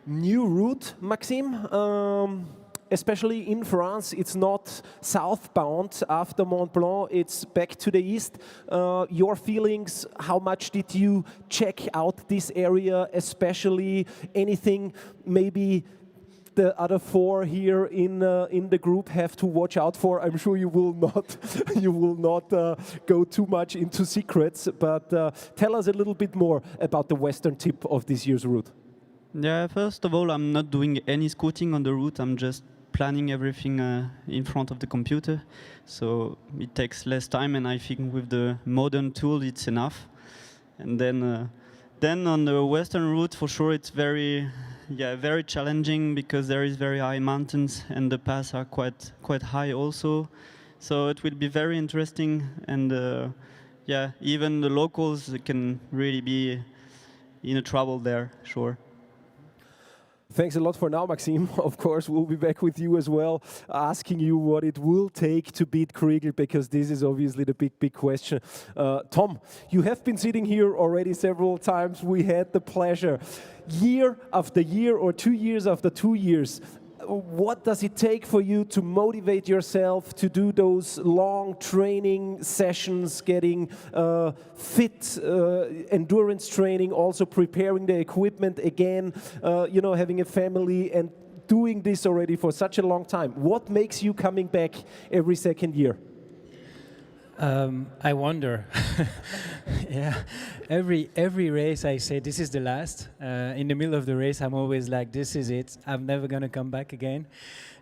New route, Maxime. Especially in France, it's not southbound after Mont Blanc, it's back to the east. Your feelings, how much did you check out this area, especially anything maybe the other four here in the group have to watch out for? I'm sure you will not go too much into secrets, but tell us a little bit more about the western tip of this year's route. Yeah, first of all, I'm not doing any scouting on the route. I'm just planning everything in front of the computer, so it takes less time, and I think with the modern tool it's enough. And then on the western route, for sure, it's very challenging because there is very high mountains and the paths are quite high also. So it will be very interesting, and yeah, even the locals can really be in a trouble there, sure. Thanks a lot for now, Maxime. Of course, we'll be back with you as well, asking you what it will take to beat Kriegel, because this is obviously the big question. Tom, you have been sitting here already several times. We had the pleasure, year after year or 2 years after 2 years. What does it take for you to motivate yourself to do those long training sessions, getting fit, endurance training, also preparing the equipment again, having a family and doing this already for such a long time? What makes you coming back every second year? I wonder. Yeah, every race I say this is the last. In the middle of the race, I'm always like, this is it. I'm never gonna come back again.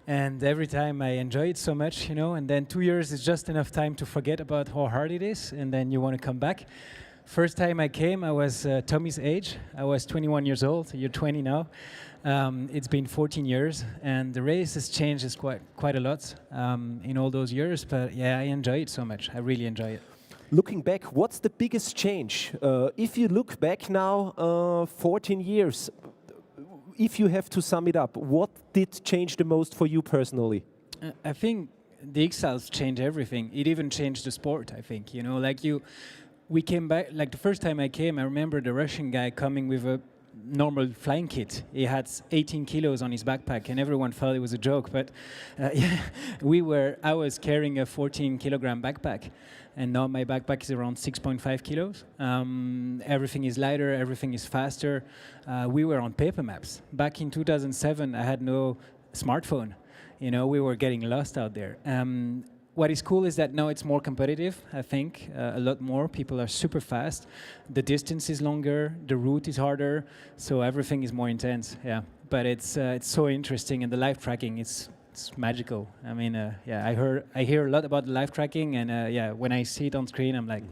And every time I enjoy it so much, And then 2 years is just enough time to forget about how hard it is, and then you want to come back. First time I came, I was Tommy's age. I was 21 years old. You're 20 now. It's been 14 years, and the race has changed quite a lot in all those years. But yeah, I enjoy it so much. I really enjoy it. Looking back, what's the biggest change? If you look back now, 14 years, if you have to sum it up, what did change the most for you personally? I think the X-Alps changed everything. It even changed the sport, I think. we came back, like the first time I came, I remember the Russian guy coming with a normal flying kit. He had 18 kilos on his backpack, and everyone thought it was a joke. But yeah, I was carrying a 14 kilogram backpack, and now my backpack is around 6.5 kilos. Everything is lighter, everything is faster. We were on paper maps. Back in 2007, I had no smartphone. You know, we were getting lost out there. What is cool is that now it's more competitive, I think, a lot more. People are super fast. The distance is longer, the route is harder, so everything is more intense, yeah. But it's so interesting, and the live tracking, it's magical. I mean, yeah, I hear a lot about the live tracking, and yeah, when I see it on screen, I'm like,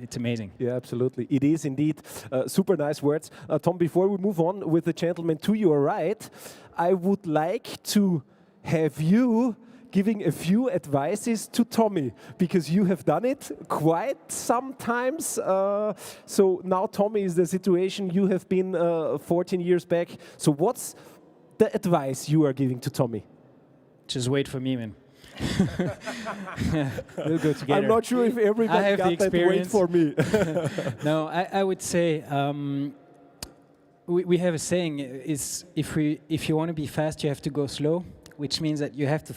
it's amazing. Yeah, absolutely. It is indeed super nice words. Tom, before we move on with the gentleman to your right, I would like to have you giving a few advices to Tommy, because you have done it quite sometimes. So now Tommy is the situation you have been 14 years back. So what's the advice you are giving to Tommy? Just wait for me, man. We'll go together. I'm not sure if everybody got that wait for me. No, I would say we have a saying, is if you want to be fast, you have to go slow, which means that you have to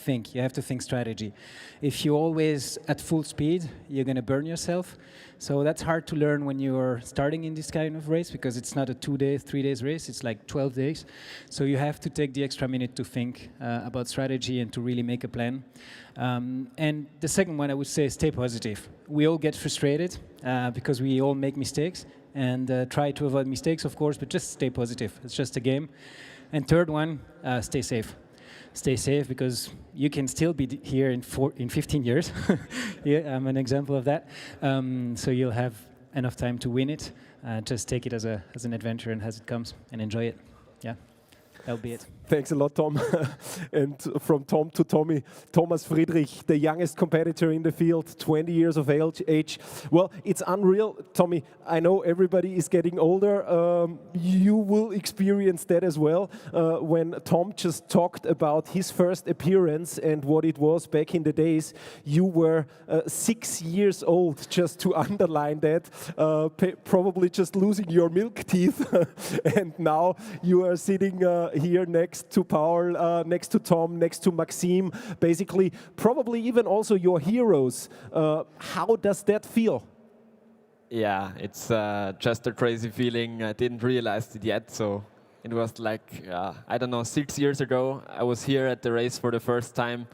think strategy. If you're always at full speed, you're going to burn yourself. So that's hard to learn when you're starting in this kind of race, because it's not a 2-day, 3 days race, it's like 12 days. So you have to take the extra minute to think about strategy and to really make a plan. And the second one, I would say, stay positive. We all get frustrated because we all make mistakes, and try to avoid mistakes, of course, but just stay positive. It's just a game. And third one, stay safe. Stay safe, because you can still be here in 15 years. Yeah, I'm an example of that. So you'll have enough time to win it. Just take it as an adventure and as it comes, and enjoy it. Yeah, that'll be it. Thanks a lot, Tom. And from Tom to Tommy, Thomas Friedrich, the youngest competitor in the field, 20 years of age. Well, it's unreal. Tommy, I know everybody is getting older. You will experience that as well. When Tom just talked about his first appearance and what it was back in the days, you were 6 years old, just to underline that, probably just losing your milk teeth. And now you are sitting here next to Paul, next to Tom, next to Maxime, basically probably even also your heroes. How does that feel? Yeah, it's just a crazy feeling. I didn't realize it yet, so it was like, I don't know, 6 years ago, I was here at the race for the first time,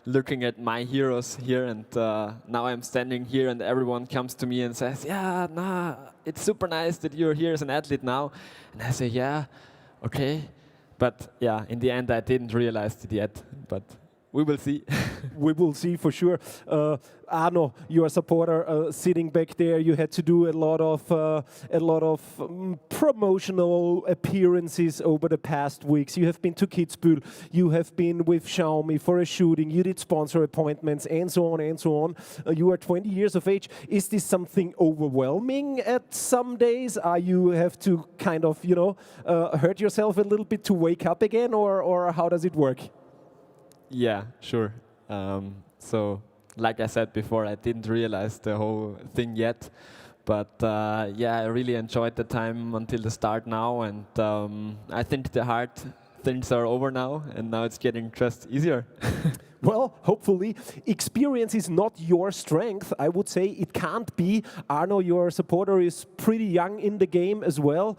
looking at my heroes here, and now I'm standing here and everyone comes to me and says, yeah, nah, it's super nice that you're here as an athlete now. And I say, yeah, okay. But yeah, in the end, I didn't realize it yet, but we will see. We will see for sure. Arno, your supporter, sitting back there, you had to do a lot of promotional appearances over the past weeks. You have been to Kitzbühel, you have been with Xiaomi for a shooting, you did sponsor appointments, and so on and so on. You are 20 years of age. Is this something overwhelming at some days? You have to kind of, hurt yourself a little bit to wake up again, or how does it work? Yeah, sure. So, like I said before, I didn't realize the whole thing yet. But yeah, I really enjoyed the time until the start now. And I think the hard things are over now. And now it's getting just easier. Well, hopefully. Experience is not your strength. I would say it can't be. Arno, your supporter, is pretty young in the game as well.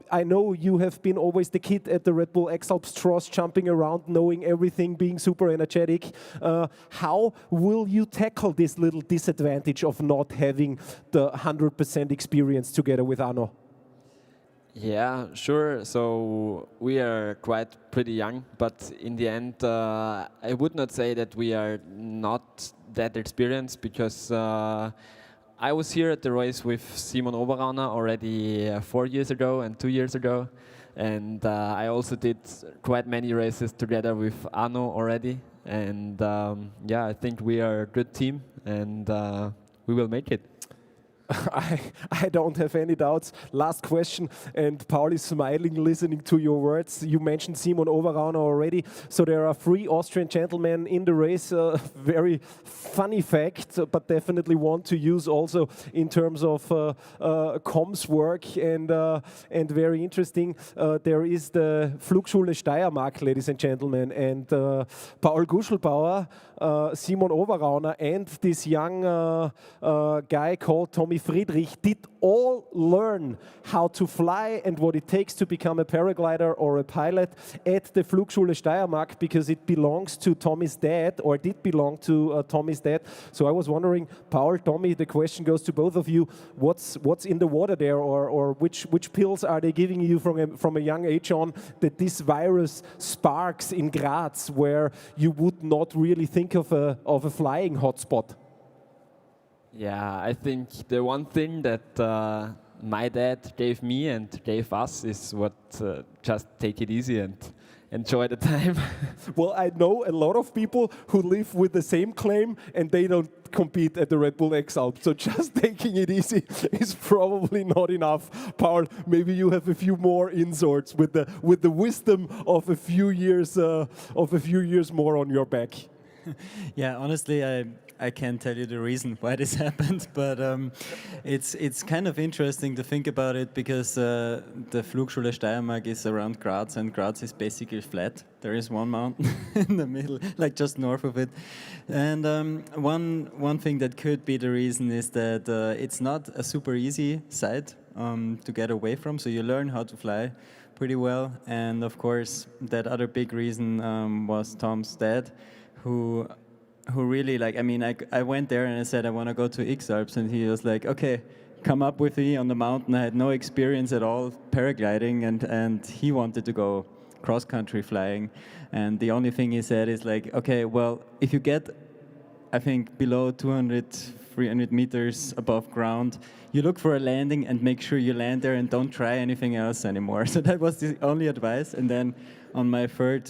I know you have been always the kid at the Red Bull X-Alps Tross, jumping around, knowing everything, being super energetic. How will you tackle this little disadvantage of not having the 100% experience together with Arno? Yeah, sure. So we are pretty young, but in the end, I would not say that we are not that experienced, because I was here at the race with Simon Oberrauner already 4 years ago and 2 years ago. And I also did quite many races together with Arno already. And yeah, I think we are a good team, and we will make it. I don't have any doubts. Last question, and Paul is smiling, listening to your words. You mentioned Simon Oberrauner already. So there are 3 Austrian gentlemen in the race. Very funny fact, but definitely one to use also in terms of comms work and very interesting. There is the Flugschule Steiermark, ladies and gentlemen, and Paul Guschlbauer, Simon Oberrauner, and this young guy called Tommy Friedrich did all learn how to fly and what it takes to become a paraglider or a pilot at the Flugschule Steiermark, because it belongs to Tommy's dad, or did belong to Tommy's dad. So I was wondering, Paul, Tommy, the question goes to both of you. What's in the water there, or which pills are they giving you from a young age on that this virus sparks in Graz, where you would not really think of a flying hotspot? Yeah, I think the one thing that my dad gave me and gave us is what just take it easy and enjoy the time. Well, I know a lot of people who live with the same claim and they don't compete at the Red Bull X-Alps. So just taking it easy is probably not enough. Paul, maybe you have a few more inserts with the wisdom of a few years more on your back. Yeah, honestly, I can't tell you the reason why this happened, but it's kind of interesting to think about it, because the Flugschule Steiermark is around Graz, and Graz is basically flat. There is one mountain in the middle, like just north of it. And one thing that could be the reason is that it's not a super easy site to get away from, so you learn how to fly pretty well. And of course, that other big reason was Tom's dad, who really, like, I mean, I went there and I said I want to go to X-Alps, and he was like, okay, come up with me on the mountain. I had no experience at all paragliding, and he wanted to go cross-country flying. And the only thing he said is like, okay, well, if you get, I think, below 200, 300 meters above ground, you look for a landing and make sure you land there and don't try anything else anymore. So that was the only advice. And then on my third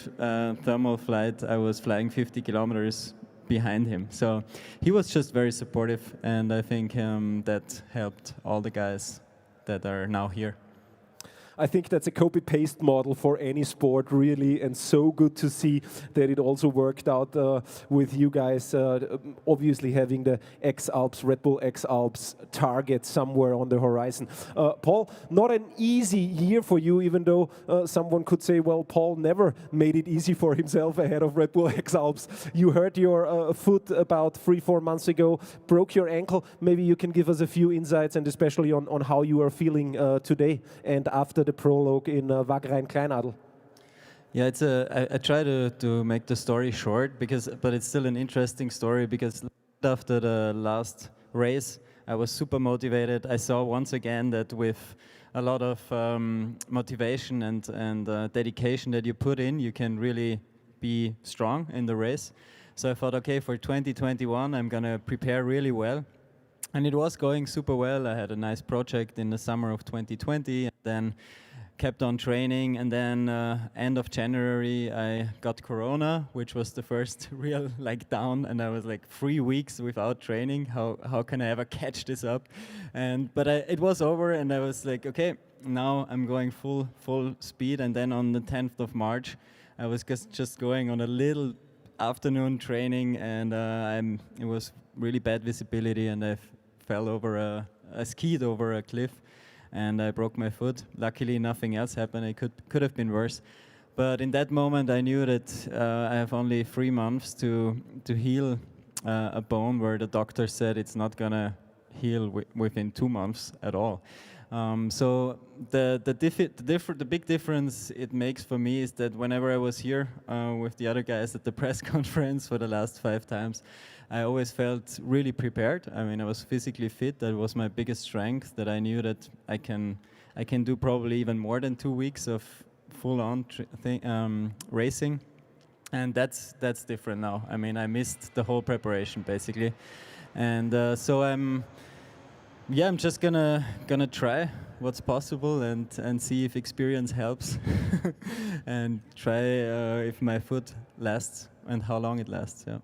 thermal flight, I was flying 50 kilometers behind him. So he was just very supportive, and I think that helped all the guys that are now here. I think that's a copy-paste model for any sport, really, and so good to see that it also worked out with you guys, obviously having the X-Alps, Red Bull X-Alps target somewhere on the horizon. Paul, not an easy year for you, even though someone could say, well, Paul never made it easy for himself ahead of Red Bull X-Alps. You hurt your foot about 3-4 months ago, broke your ankle. Maybe you can give us a few insights, and especially on how you are feeling today and after the prologue in Wagrain Kleinadel. Yeah, it's I try to make the story short, but it's still an interesting story, because after the last race, I was super motivated. I saw once again that with a lot of motivation and dedication that you put in, you can really be strong in the race. So I thought, okay, for 2021, I'm gonna prepare really well. And it was going super well. I had a nice project in the summer of 2020, and then kept on training. And then end of January, I got Corona, which was the first real down. And I was like 3 weeks without training. How can I ever catch this up? But it was over, and I was like, okay, now I'm going full speed. And then on the 10th of March, I was just going on a little afternoon training, and it was really bad visibility, and I fell over I skied over a cliff, and I broke my foot. Luckily, nothing else happened. It could have been worse. But in that moment, I knew that I have only 3 months to heal a bone where the doctor said it's not gonna heal within 2 months at all. So the big difference it makes for me is that whenever I was here with the other guys at the press conference for the last 5 times, I always felt really prepared. I mean, I was physically fit. That was my biggest strength, that I knew that I can do probably even more than 2 weeks of full-on racing. And that's different now. I mean, I missed the whole preparation basically. And so I'm just gonna try what's possible and see if experience helps and try if my foot lasts and how long it lasts. Yeah.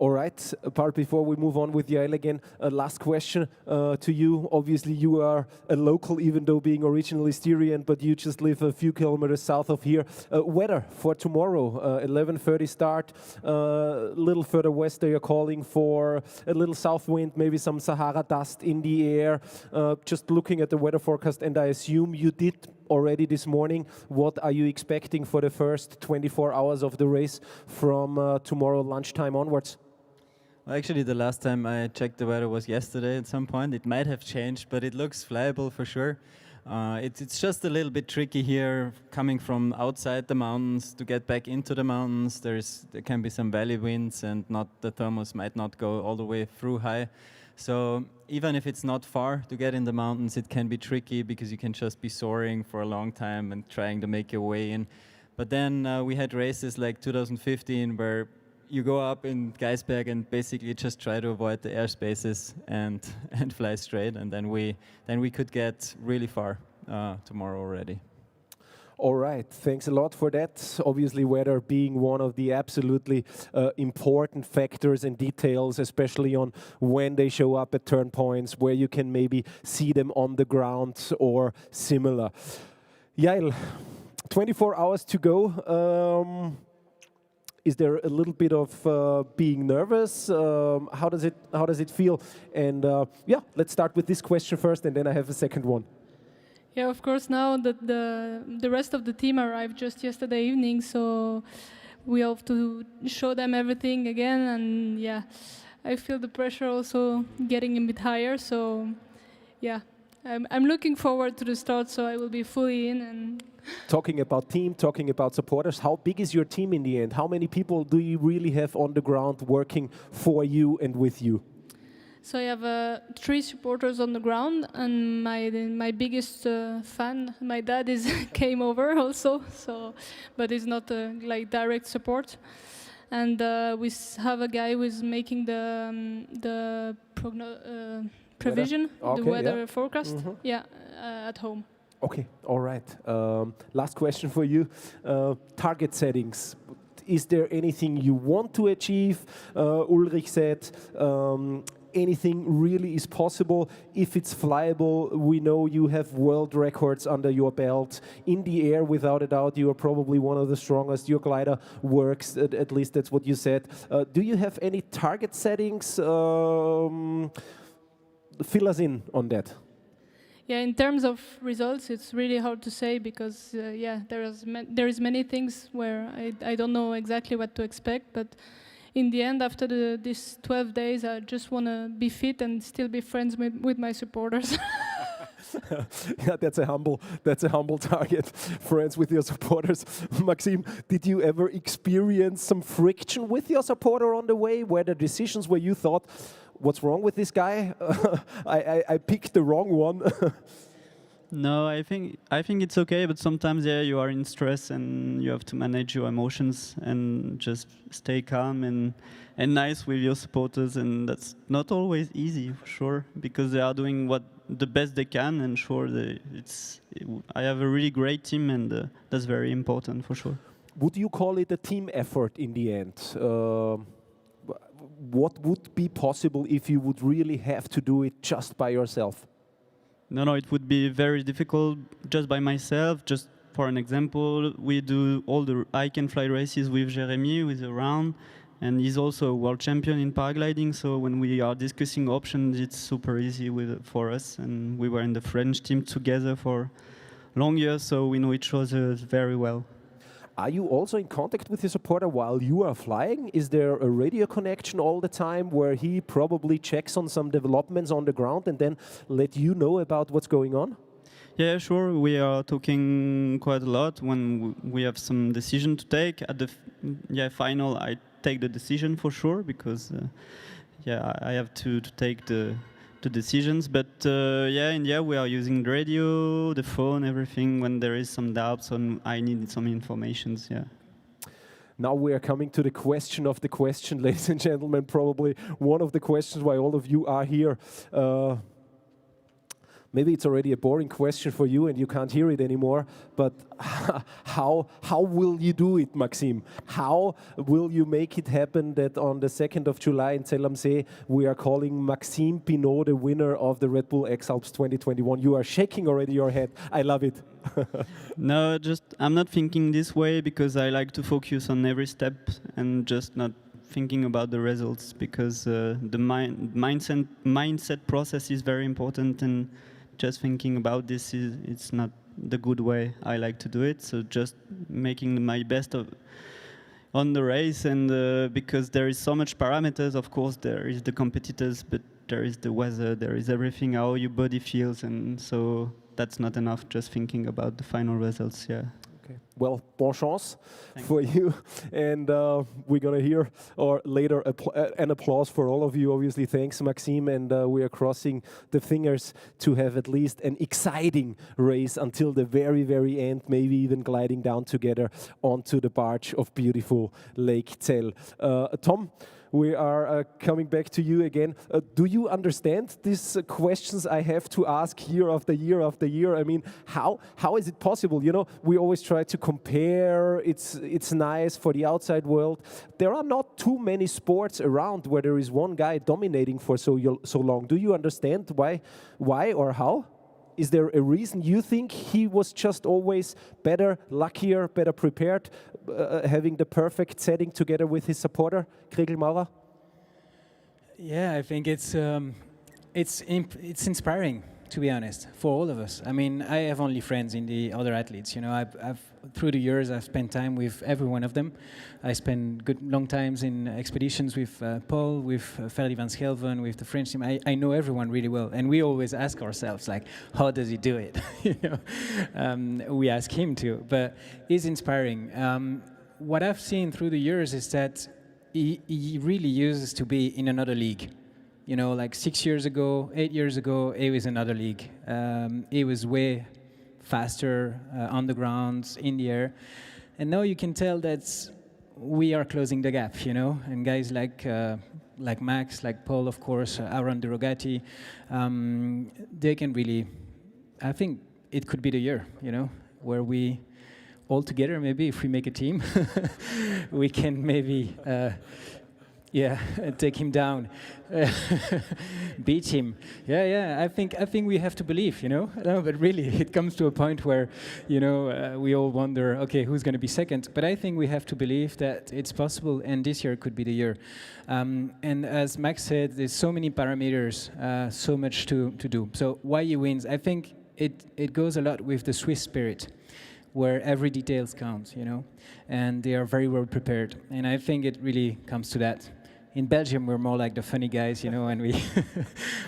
All right, Bart, before we move on with Yael again, last question to you. Obviously, you are a local, even though being originally Styrian, but you just live a few kilometers south of here. Weather for tomorrow, 11:30 start, a little further west there you're calling for a little south wind, maybe some Sahara dust in the air. Just looking at the weather forecast, and I assume you did already this morning. What are you expecting for the first 24 hours of the race from tomorrow lunchtime onwards? Well, actually, the last time I checked the weather was yesterday at some point. It might have changed, but it looks flyable for sure. It's just a little bit tricky here, coming from outside the mountains to get back into the mountains. There can be some valley winds, and the thermos might not go all the way through high. So even if it's not far to get in the mountains, it can be tricky because you can just be soaring for a long time and trying to make your way in. But then we had races like 2015 where you go up in Geisberg and basically just try to avoid the airspaces and fly straight, and then we could get really far tomorrow already. All right, thanks a lot for that. Obviously, weather being one of the absolutely important factors and details, especially on when they show up at turn points, where you can maybe see them on the ground or similar. Yael, 24 hours to go. Is there a little bit of being nervous? How does it feel? And yeah, let's start with this question first, and then I have a second one. Yeah, of course. Now that the rest of the team arrived just yesterday evening, so we have to show them everything again. And yeah, I feel the pressure also getting a bit higher. So yeah, I'm looking forward to the start. So I will be fully in. And talking about team, talking about supporters, how big is your team in the end? How many people do you really have on the ground working for you and with you? So I have 3 supporters on the ground, and my biggest fan, my dad, came over also. So, but he's not like direct support. And we have a guy who is making the prevision, okay, the weather yeah. forecast. Mm-hmm. Yeah, at home. Okay, all right. Last question for you. Target settings. Is there anything you want to achieve? Ulrich said anything really is possible if it's flyable. We know you have world records under your belt. In the air, without a doubt, you are probably one of the strongest. Your glider works, at least that's what you said. Do you have any target settings? Fill us in on that. Yeah, in terms of results, it's really hard to say because yeah, there is many things where I don't know exactly what to expect. But in the end, after these 12 days, I just want to be fit and still be friends with my supporters. Yeah, that's a humble target. Friends with your supporters. Maxime, did you ever experience some friction with your supporter on the way? Were there decisions where you thought, what's wrong with this guy? I picked the wrong one. No, I think it's okay, but sometimes yeah, you are in stress and you have to manage your emotions and just stay calm and nice with your supporters, and that's not always easy for sure because they are doing the best they can, and sure I have a really great team, and that's very important for sure. Would you call it a team effort in the end? What would be possible if you would really have to do it just by yourself? No, it would be very difficult just by myself. Just for an example, we do all the I Can Fly races with Jeremy, with a round, and he's also a world champion in paragliding. So when we are discussing options, it's super easy for us. And we were in the French team together for long years, so we know each other very well. Are you also in contact with your supporter while you are flying? Is there a radio connection all the time where he probably checks on some developments on the ground and then let you know about what's going on? Yeah, sure. We are talking quite a lot when we have some decision to take. At the final, I take the decision for sure because I have to take the decisions, but we are using the radio, the phone, everything when there is some doubts and I need some informations. Yeah. Now we are coming to the question of the question, ladies and gentlemen. Probably one of the questions why all of you are here. maybe it's already a boring question for you and you can't hear it anymore, but how will you do it, Maxime? How will you make it happen that on the 2nd of July in Zell am See, we are calling Maxime Pinot the winner of the Red Bull X-Alps 2021? You are shaking already your head. I love it. No, just I'm not thinking this way because I like to focus on every step and just not thinking about the results, because the mindset process is very important, and just thinking about this it's not the good way I like to do it. So just making my best on the race, and because there is so much parameters, of course there is the competitors, but there is the weather, there is everything, how your body feels, and so that's not enough just thinking about the final results. Yeah. Okay. Well, bon chance for you, and we're gonna hear or later an applause for all of you. Obviously, thanks, Maxime, and we are crossing the fingers to have at least an exciting race until the very, very end. Maybe even gliding down together onto the barge of beautiful Lake Zell. Tom, we are coming back to you again. Do you understand these questions I have to ask year after year after year? I mean, how is it possible? You know, we always try to compare. It's nice for the outside world. There are not too many sports around where there is one guy dominating for so long. Do you understand why or how? Is there a reason you think he was just always better, luckier, better prepared, having the perfect setting together with his supporter, Kriegel-Maurer? Yeah, I think it's inspiring, to be honest, for all of us. I mean, I have only friends in the other athletes. You know, I've through the years I've spent time with every one of them. I spent good long times in expeditions with Paul, with Ferdi van Schelven, with the French team. I know everyone really well, and we always ask ourselves, like, how does he do it? You know, we ask him too, but he's inspiring. What I've seen through the years is that he really uses to be in another league. You know, like 6 years ago, 8 years ago, he was in another league. He was way faster on the ground, in the air. And now you can tell that we are closing the gap, you know, and guys like Max, like Paul, of course, Aaron De Rogati, they can really, I think it could be the year, you know, where we all together, maybe if we make a team, we can maybe take him down, beat him. Yeah. I think we have to believe, you know. No, but really, it comes to a point where, you know, we all wonder, okay, who's going to be second? But I think we have to believe that it's possible, and this year could be the year. And as Max said, there's so many parameters, so much to do. So why he wins? I think it goes a lot with the Swiss spirit, where every detail counts, you know, and they are very well prepared. And I think it really comes to that. In Belgium, we're more like the funny guys, you know, and we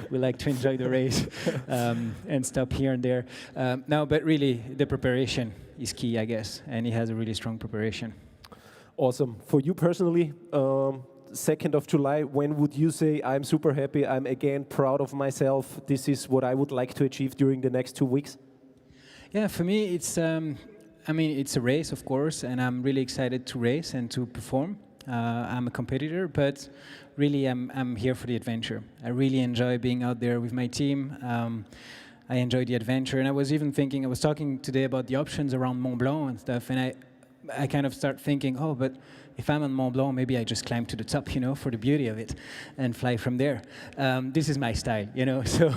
we like to enjoy the race and stop here and there. No, but really, the preparation is key, I guess, and he has a really strong preparation. Awesome. For you personally, 2nd of July, when would you say, I'm super happy, I'm again proud of myself, this is what I would like to achieve during the next 2 weeks? Yeah, for me, it's, I mean, it's a race, of course, and I'm really excited to race and to perform. I'm a competitor, but really I'm here for the adventure. I really enjoy being out there with my team. I enjoy the adventure, and I was even thinking, I was talking today about the options around Mont Blanc and stuff, and I kind of start thinking, oh, but if I'm on Mont Blanc, maybe I just climb to the top, you know, for the beauty of it, and fly from there. This is my style, you know, so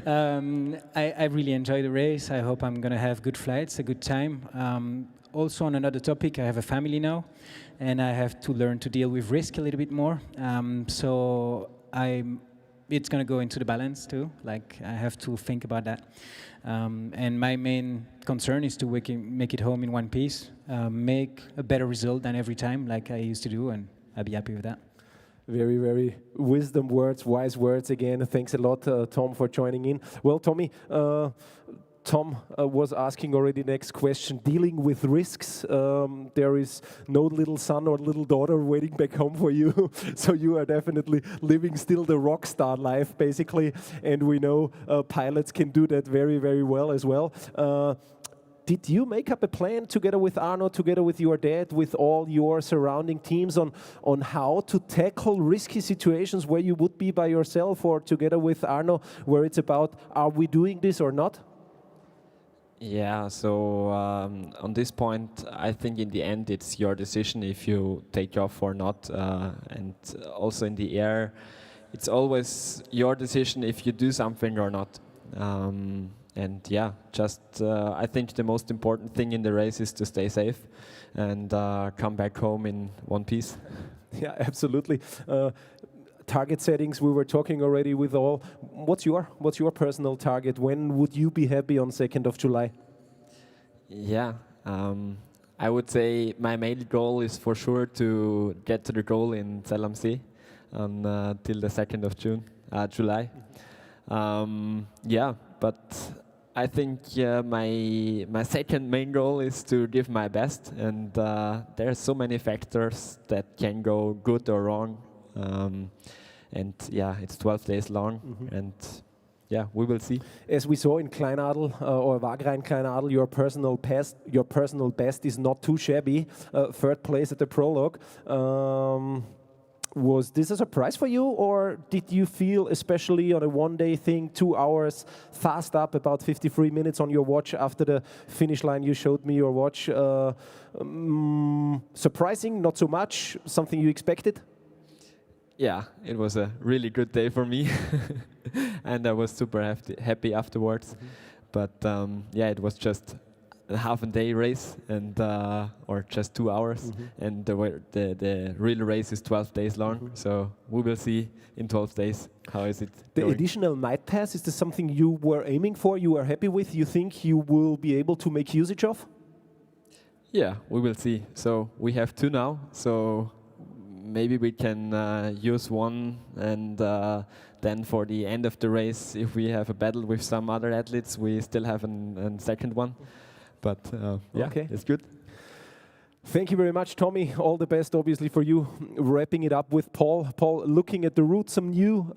I really enjoy the race. I hope I'm going to have good flights, a good time. Also on another topic, I have a family now, and I have to learn to deal with risk a little bit more. So it's going to go into the balance too. Like, I have to think about that. And my main concern is to make it home in one piece, make a better result than every time, like I used to do, and I'll be happy with that. Very, very wisdom words, wise words again. Thanks a lot, Tom, for joining in. Well, Tommy, Tom was asking already next question, dealing with risks. There is no little son or little daughter waiting back home for you. So you are definitely living still the rock star life, basically. And we know pilots can do that very, very well as well. Did you make up a plan together with Arno, together with your dad, with all your surrounding teams on how to tackle risky situations where you would be by yourself, or together with Arno, where it's about, are we doing this or not? Yeah, so on this point, I think in the end it's your decision if you take off or not. And also in the air, it's always your decision if you do something or not. And yeah, just I think the most important thing in the race is to stay safe and come back home in one piece. Yeah, absolutely. Target settings, we were talking already with all. What's your personal target? When would you be happy on 2nd of July? Yeah, I would say my main goal is for sure to get to the goal in Zell am See till the 2nd of July. Yeah, but I think my second main goal is to give my best, and there are so many factors that can go good or wrong. And yeah, it's 12 days long, and yeah, we will see. As we saw in Kleinadel or Wagrain Kleinadel, your personal best is not too shabby. 3rd place at the Prologue. Was this a surprise for you, or did you feel, especially on a one-day thing, 2 hours fast up, about 53 minutes on your watch after the finish line? You showed me your watch. Surprising, not so much, something you expected? Yeah, it was a really good day for me, and I was super happy afterwards. But yeah, it was just a half a day race, and or just 2 hours, and the real race is 12 days long. So we will see in 12 days how is it the going. Additional night pass, is this something you were aiming for, you were happy with, you think you will be able to make usage of? Yeah, we will see. So we have 2 now, so maybe we can use one, and then for the end of the race, if we have a battle with some other athletes, we still have a second one. But yeah, okay. It's good. Thank you very much, Tommy. All the best, obviously, for you. Wrapping it up with Paul. Paul, looking at the route, some new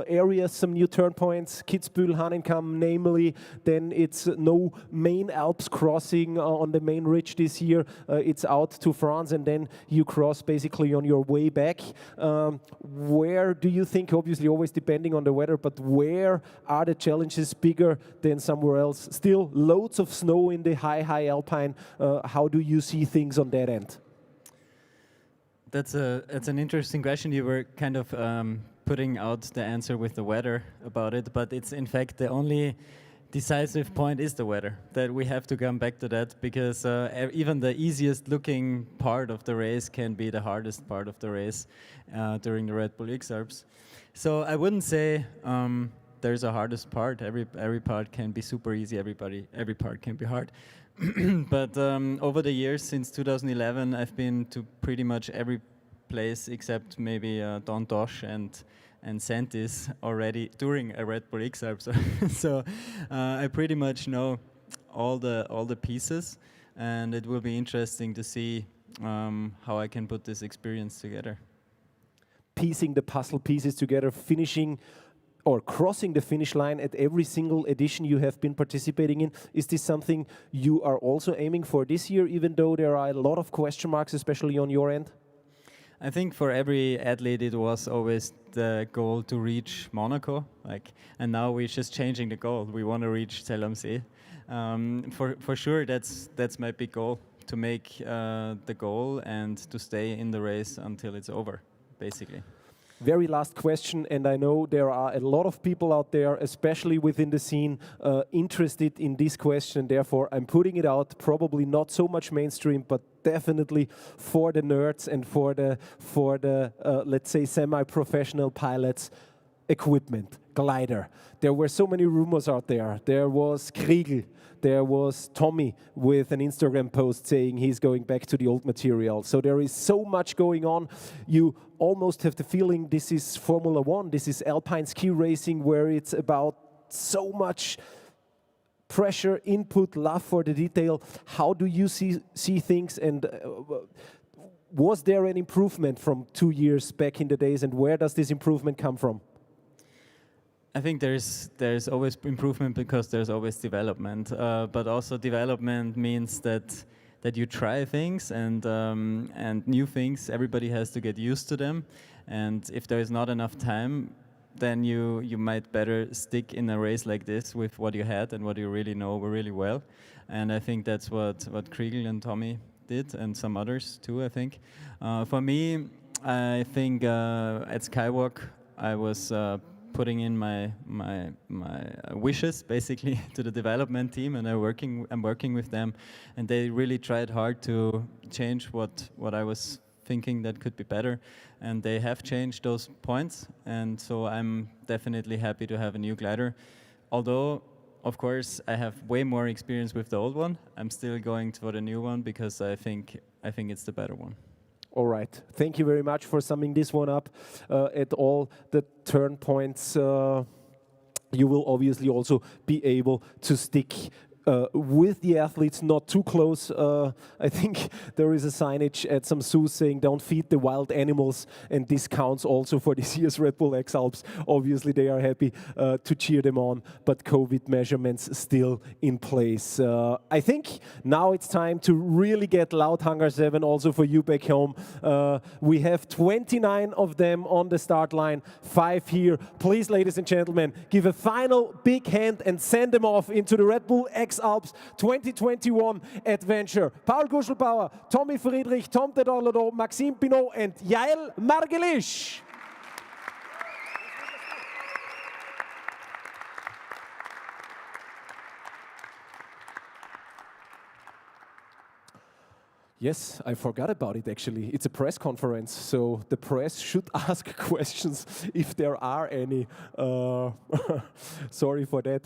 areas, some new turn points, Kitzbühel, Hahnenkamm, namely. Then it's no main Alps crossing on the main ridge this year. It's out to France, and then you cross basically on your way back. Where do you think, obviously always depending on the weather, but where are the challenges bigger than somewhere else? Still loads of snow in the high Alpine. How do you see things on that end? That's an interesting question. You were kind of putting out the answer with the weather about it, but it's in fact the only decisive point is the weather, that we have to come back to that, because even the easiest looking part of the race can be the hardest part of the race during the Red Bull X-Alps. So I wouldn't say there's a hardest part. Every part can be super easy, every part can be hard. But over the years, since 2011, I've been to pretty much every place except maybe Don Dosh and Santis already during a Red Bull X-Alps. So I pretty much know all the pieces, and it will be interesting to see how I can put this experience together. Piecing the puzzle pieces together, finishing or crossing the finish line at every single edition you have been participating in. Is this something you are also aiming for this year, even though there are a lot of question marks, especially on your end? I think for every athlete it was always the goal to reach Monaco, and now we're just changing the goal. We want to reach Zell am See. For sure, that's my big goal, to make the goal and to stay in the race until it's over, basically. Very last question, and I know there are a lot of people out there, especially within the scene, interested in this question. Therefore, I'm putting it out, probably not so much mainstream, but definitely for the nerds and for the let's say, semi-professional pilots. Equipment, glider. There were so many rumors out there. There was Kriegel. There was Tommy with an Instagram post saying he's going back to the old material. So there is so much going on. You almost have the feeling this is Formula One. This is Alpine ski racing, where it's about so much pressure, input, love for the detail. How do you see things, and was there an improvement from 2 years back in the days, and where does this improvement come from? I think there's always improvement because there's always development, but also development means that you try things and new things. Everybody has to get used to them, and if there is not enough time, then you might better stick in a race like this with what you had and what you really know really well. And I think that's what Kriegel and Tommy did, and some others too, I think. For me, I think at Skywalk I was putting in my wishes basically to the development team, and I'm working with them, and they really tried hard to change what I was thinking that could be better, and they have changed those points, and so I'm definitely happy to have a new glider. Although, of course, I have way more experience with the old one, I'm still going for the new one because I think it's the better one. All right. Thank you very much for summing this one up. At all the turn points, you will obviously also be able to stick with the athletes, not too close. I think there is a signage at some zoos saying don't feed the wild animals, and this counts also for this year's Red Bull X-Alps. Obviously they are happy to cheer them on, but COVID measurements still in place. I think now it's time to really get loud, Hangar 7, also for you back home. We have 29 of them on the start line, 5 here. Please, ladies and gentlemen, give a final big hand and send them off into the Red Bull X-Alps 2021 adventure. Paul Guschlbauer, Tommy Friedrich, Tom de Dorlodot, Maxime Pinot, and Yael Margelisch. Yes, I forgot about it actually. It's a press conference, so the press should ask questions if there are any. Sorry for that.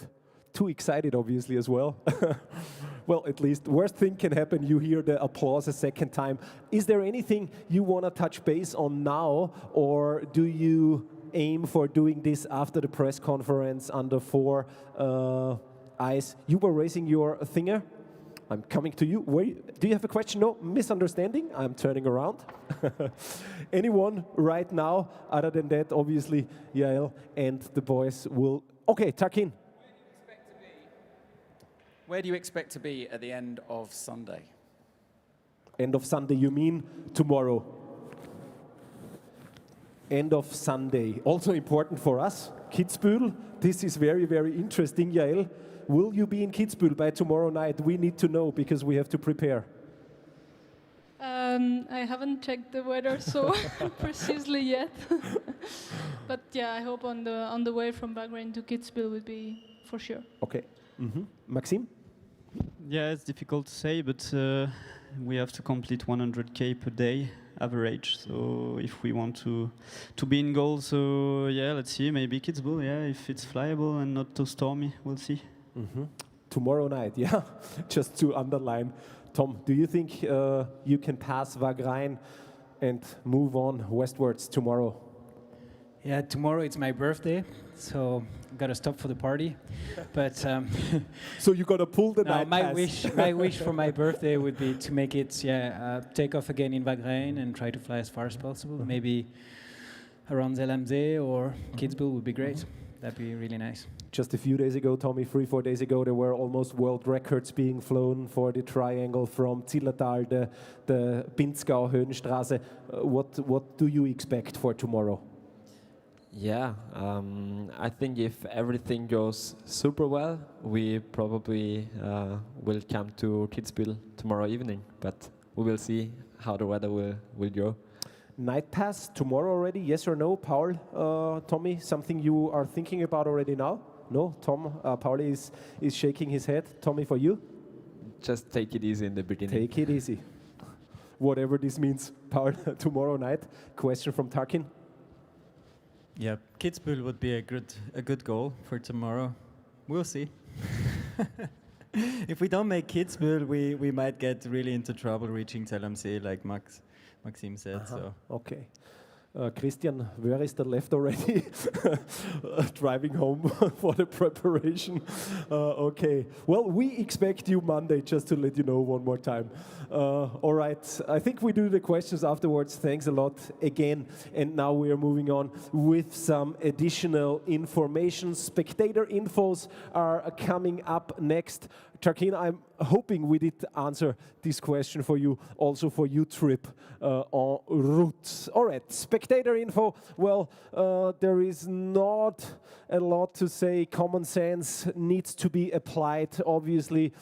Too excited, obviously, as well. Well, at least, worst thing can happen, you hear the applause a second time. Is there anything you want to touch base on now, or do you aim for doing this after the press conference under 4 eyes? You were raising your finger. I'm coming to you. Do you have a question? No? Misunderstanding? I'm turning around. Anyone right now? Other than that, obviously, Yael and the boys will... Okay, Tarkin. Where do you expect to be at the end of Sunday? End of Sunday, you mean tomorrow? End of Sunday. Also important for us, Kitzbühel. This is very, very interesting, Yael. Will you be in Kitzbühel by tomorrow night? We need to know because we have to prepare. I haven't checked the weather so precisely yet. But yeah, I hope on the way from Bahrain to Kitzbühel would be for sure. Okay. Maxime? Yeah, it's difficult to say, but we have to complete 100k per day average. So if we want to be in goal, so yeah, let's see. Maybe Kitzbühel. Yeah, if it's flyable and not too stormy, we'll see. Tomorrow night, yeah. Just to underline, Tom, do you think you can pass Bahrain and move on westwards tomorrow? Yeah, tomorrow it's my birthday, so I've got to stop for the party. But so you got to pull the night my pass. my wish for my birthday would be to make it, take off again in Bahrain and try to fly as far as possible. Maybe around Zellamzee or Kitzbühel would be great. That'd be really nice. Just a few days ago, Tommy, 3-4 days ago, there were almost world records being flown for the triangle from Zillertal, the Pinzgau Höhenstraße. What do you expect for tomorrow? Yeah, I think if everything goes super well, we probably will come to Kitzbühel tomorrow evening, but we will see how the weather will go. Night pass tomorrow already, yes or no? Paul, Tommy, something you are thinking about already now? No? Tom, Paul is shaking his head. Tommy, for you? Just take it easy in the beginning. Take it easy. Whatever this means. Paul, tomorrow night. Question from Tarkin. Yeah, Kitzbühel would be a good goal for tomorrow. We'll see. If we don't make Kitzbühel, we might get really into trouble reaching Zellamzee, like Maxime said. So Okay. Christian, where is the left already? Driving home for the preparation. Okay. Well, we expect you Monday, just to let you know one more time. All right. I think we do the questions afterwards. Thanks a lot again. And now we are moving on with some additional information. Spectator Infos are coming up next. Tarkin, I'm hoping we did answer this question for you, also for you trip en route. All right, Spectator Info. Well, there is not a lot to say. Common sense needs to be applied. Obviously,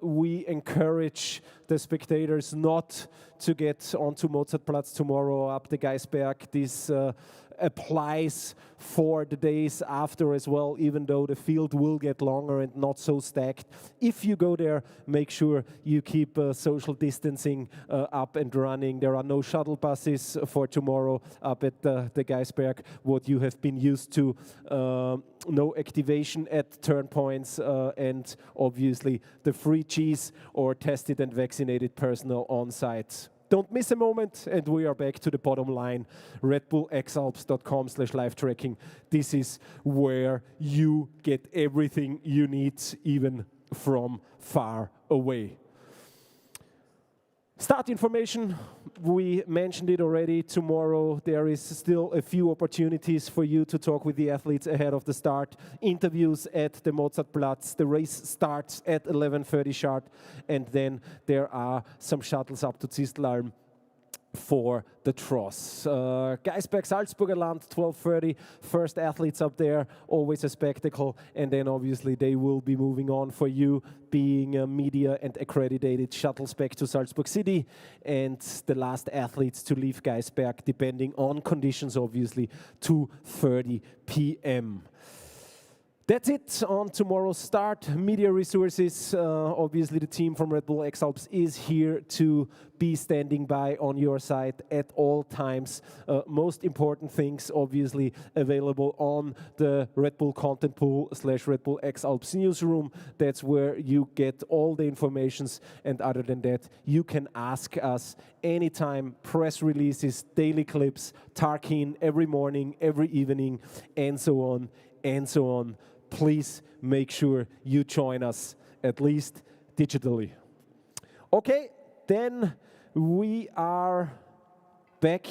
we encourage the spectators not to get onto Mozartplatz tomorrow up the Geisberg. This applies for the days after as well, even though the field will get longer and not so stacked. If you go there, make sure you keep social distancing up and running. There are no shuttle buses for tomorrow up at the Geisberg, what you have been used to. No activation at turn points, and obviously the free cheese or tested and vaccinated personnel on site. Don't miss a moment, and we are back to the bottom line. redbullxalps.com/live tracking. This is where you get everything you need, even from far away. Start information, we mentioned it already. Tomorrow there is still a few opportunities for you to talk with the athletes ahead of the start. Interviews at the Mozartplatz. The race starts at 11:30 sharp, and then there are some shuttles up to Zistlalm for the Tross. Geisberg, Salzburger Land, 12:30. First athletes up there, always a spectacle. And then obviously they will be moving on for you, being media and accredited shuttles back to Salzburg City. And the last athletes to leave Geisberg, depending on conditions, obviously, 2:30 p.m. That's it on tomorrow's start. Media resources, obviously the team from Red Bull X-Alps is here to be standing by on your side at all times. Most important things obviously available on the Red Bull content pool / Red Bull X-Alps newsroom. That's where you get all the informations, and other than that, you can ask us anytime. Press releases, daily clips, Tarkin every morning, every evening, and so on and so on. Please make sure you join us, at least digitally. Okay, then we are back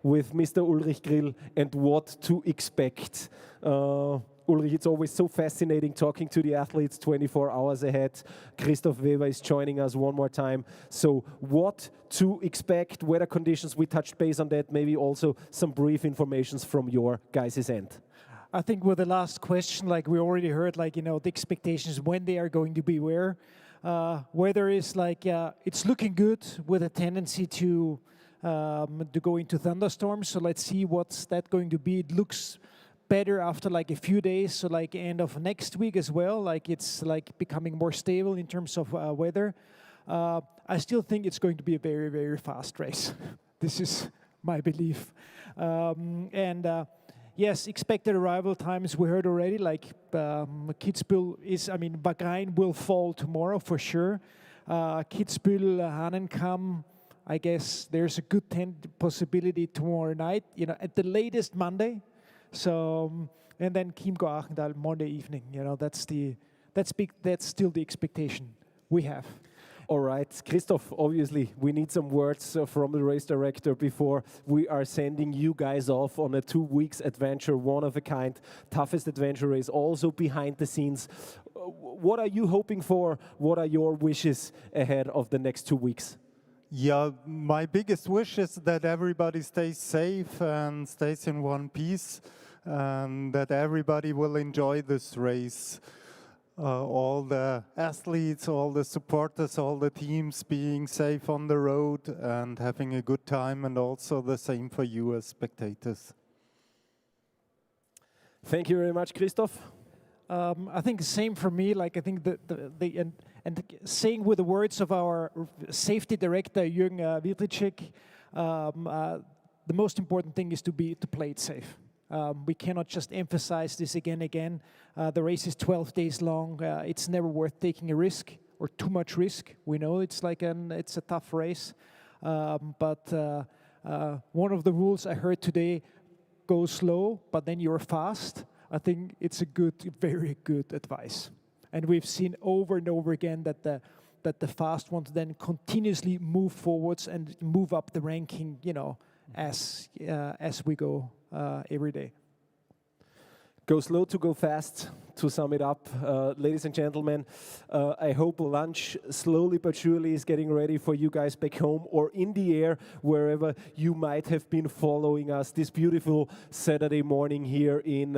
with Mr. Ulrich Grill and what to expect. Ulrich, it's always so fascinating talking to the athletes 24 hours ahead. Christoph Weber is joining us one more time. So what to expect, weather conditions, we touched base on that, maybe also some brief informations from your guys' end. I think with the last question, like we already heard, like, you know, the expectations when they are going to be where. Weather is like, it's looking good with a tendency to go into thunderstorms. So let's see what's that going to be. It looks better after like a few days. So like end of next week as well. Like it's like becoming more stable in terms of weather. I still think it's going to be a very, very fast race. This is my belief. Yes, expected arrival times we heard already, like Kitzbühel is, I mean, Bahrain will fall tomorrow for sure. Kitzbühel, Hahnenkamm, I guess there's a good possibility tomorrow night, you know, at the latest Monday. So, and then Chiemgau-Achenthal Monday evening, you know, that's still the expectation we have. All right, Christoph, obviously, we need some words from the race director before we are sending you guys off on a 2 weeks adventure, one of a kind, toughest adventure race, also behind the scenes. What are you hoping for? What are your wishes ahead of the next 2 weeks? Yeah, my biggest wish is that everybody stays safe and stays in one piece, and that everybody will enjoy this race. All the athletes, all the supporters, all the teams being safe on the road and having a good time, and also the same for you as spectators. Thank you very much, Christoph. I think the same for me. Like I think and saying with the words of our safety director Jürgen Friedrich, the most important thing is to play it safe. We cannot just emphasize this again. The race is 12 days long. It's never worth taking a risk or too much risk. We know it's like it's a tough race, but One of the rules I heard today, go slow, but then you're fast. I think it's a good, very good advice. And we've seen over and over again that the fast ones then continuously move forwards and move up the ranking, you know, as we go every day. Go slow to go fast, to sum it up. Ladies and gentlemen, I hope lunch slowly but surely is getting ready for you guys back home or in the air, wherever you might have been following us this beautiful Saturday morning here in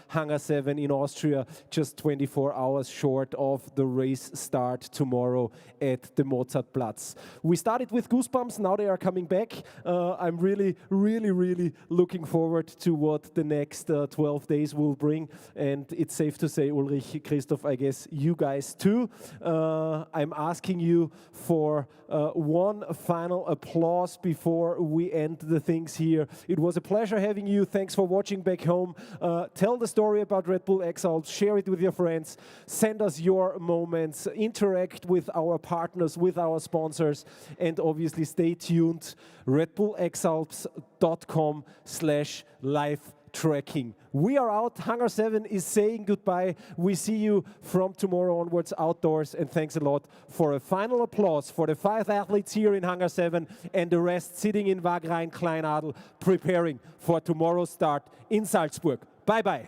Hangar 7 in Austria, just 24 hours short of the race start tomorrow at the Mozartplatz. We started with goosebumps, now they are coming back. I'm really, really, really looking forward to what the next 12 days will bring, and it's safe to say, Ulrich, Christoph, I guess you guys too. I'm asking you for one final applause before we end the things here. It was a pleasure having you. Thanks for watching back home. Tell the story about Red Bull X-Alps, share it with your friends, send us your moments, interact with our partners, with our sponsors, and obviously stay tuned. redbullxalps.com/live tracking. We are out. Hangar 7 is saying goodbye. We see you from tomorrow onwards outdoors, and thanks a lot. For a final applause for the 5 athletes here in Hangar 7 and the rest sitting in Wagrain Kleinadel preparing for tomorrow's start in Salzburg. Bye-bye.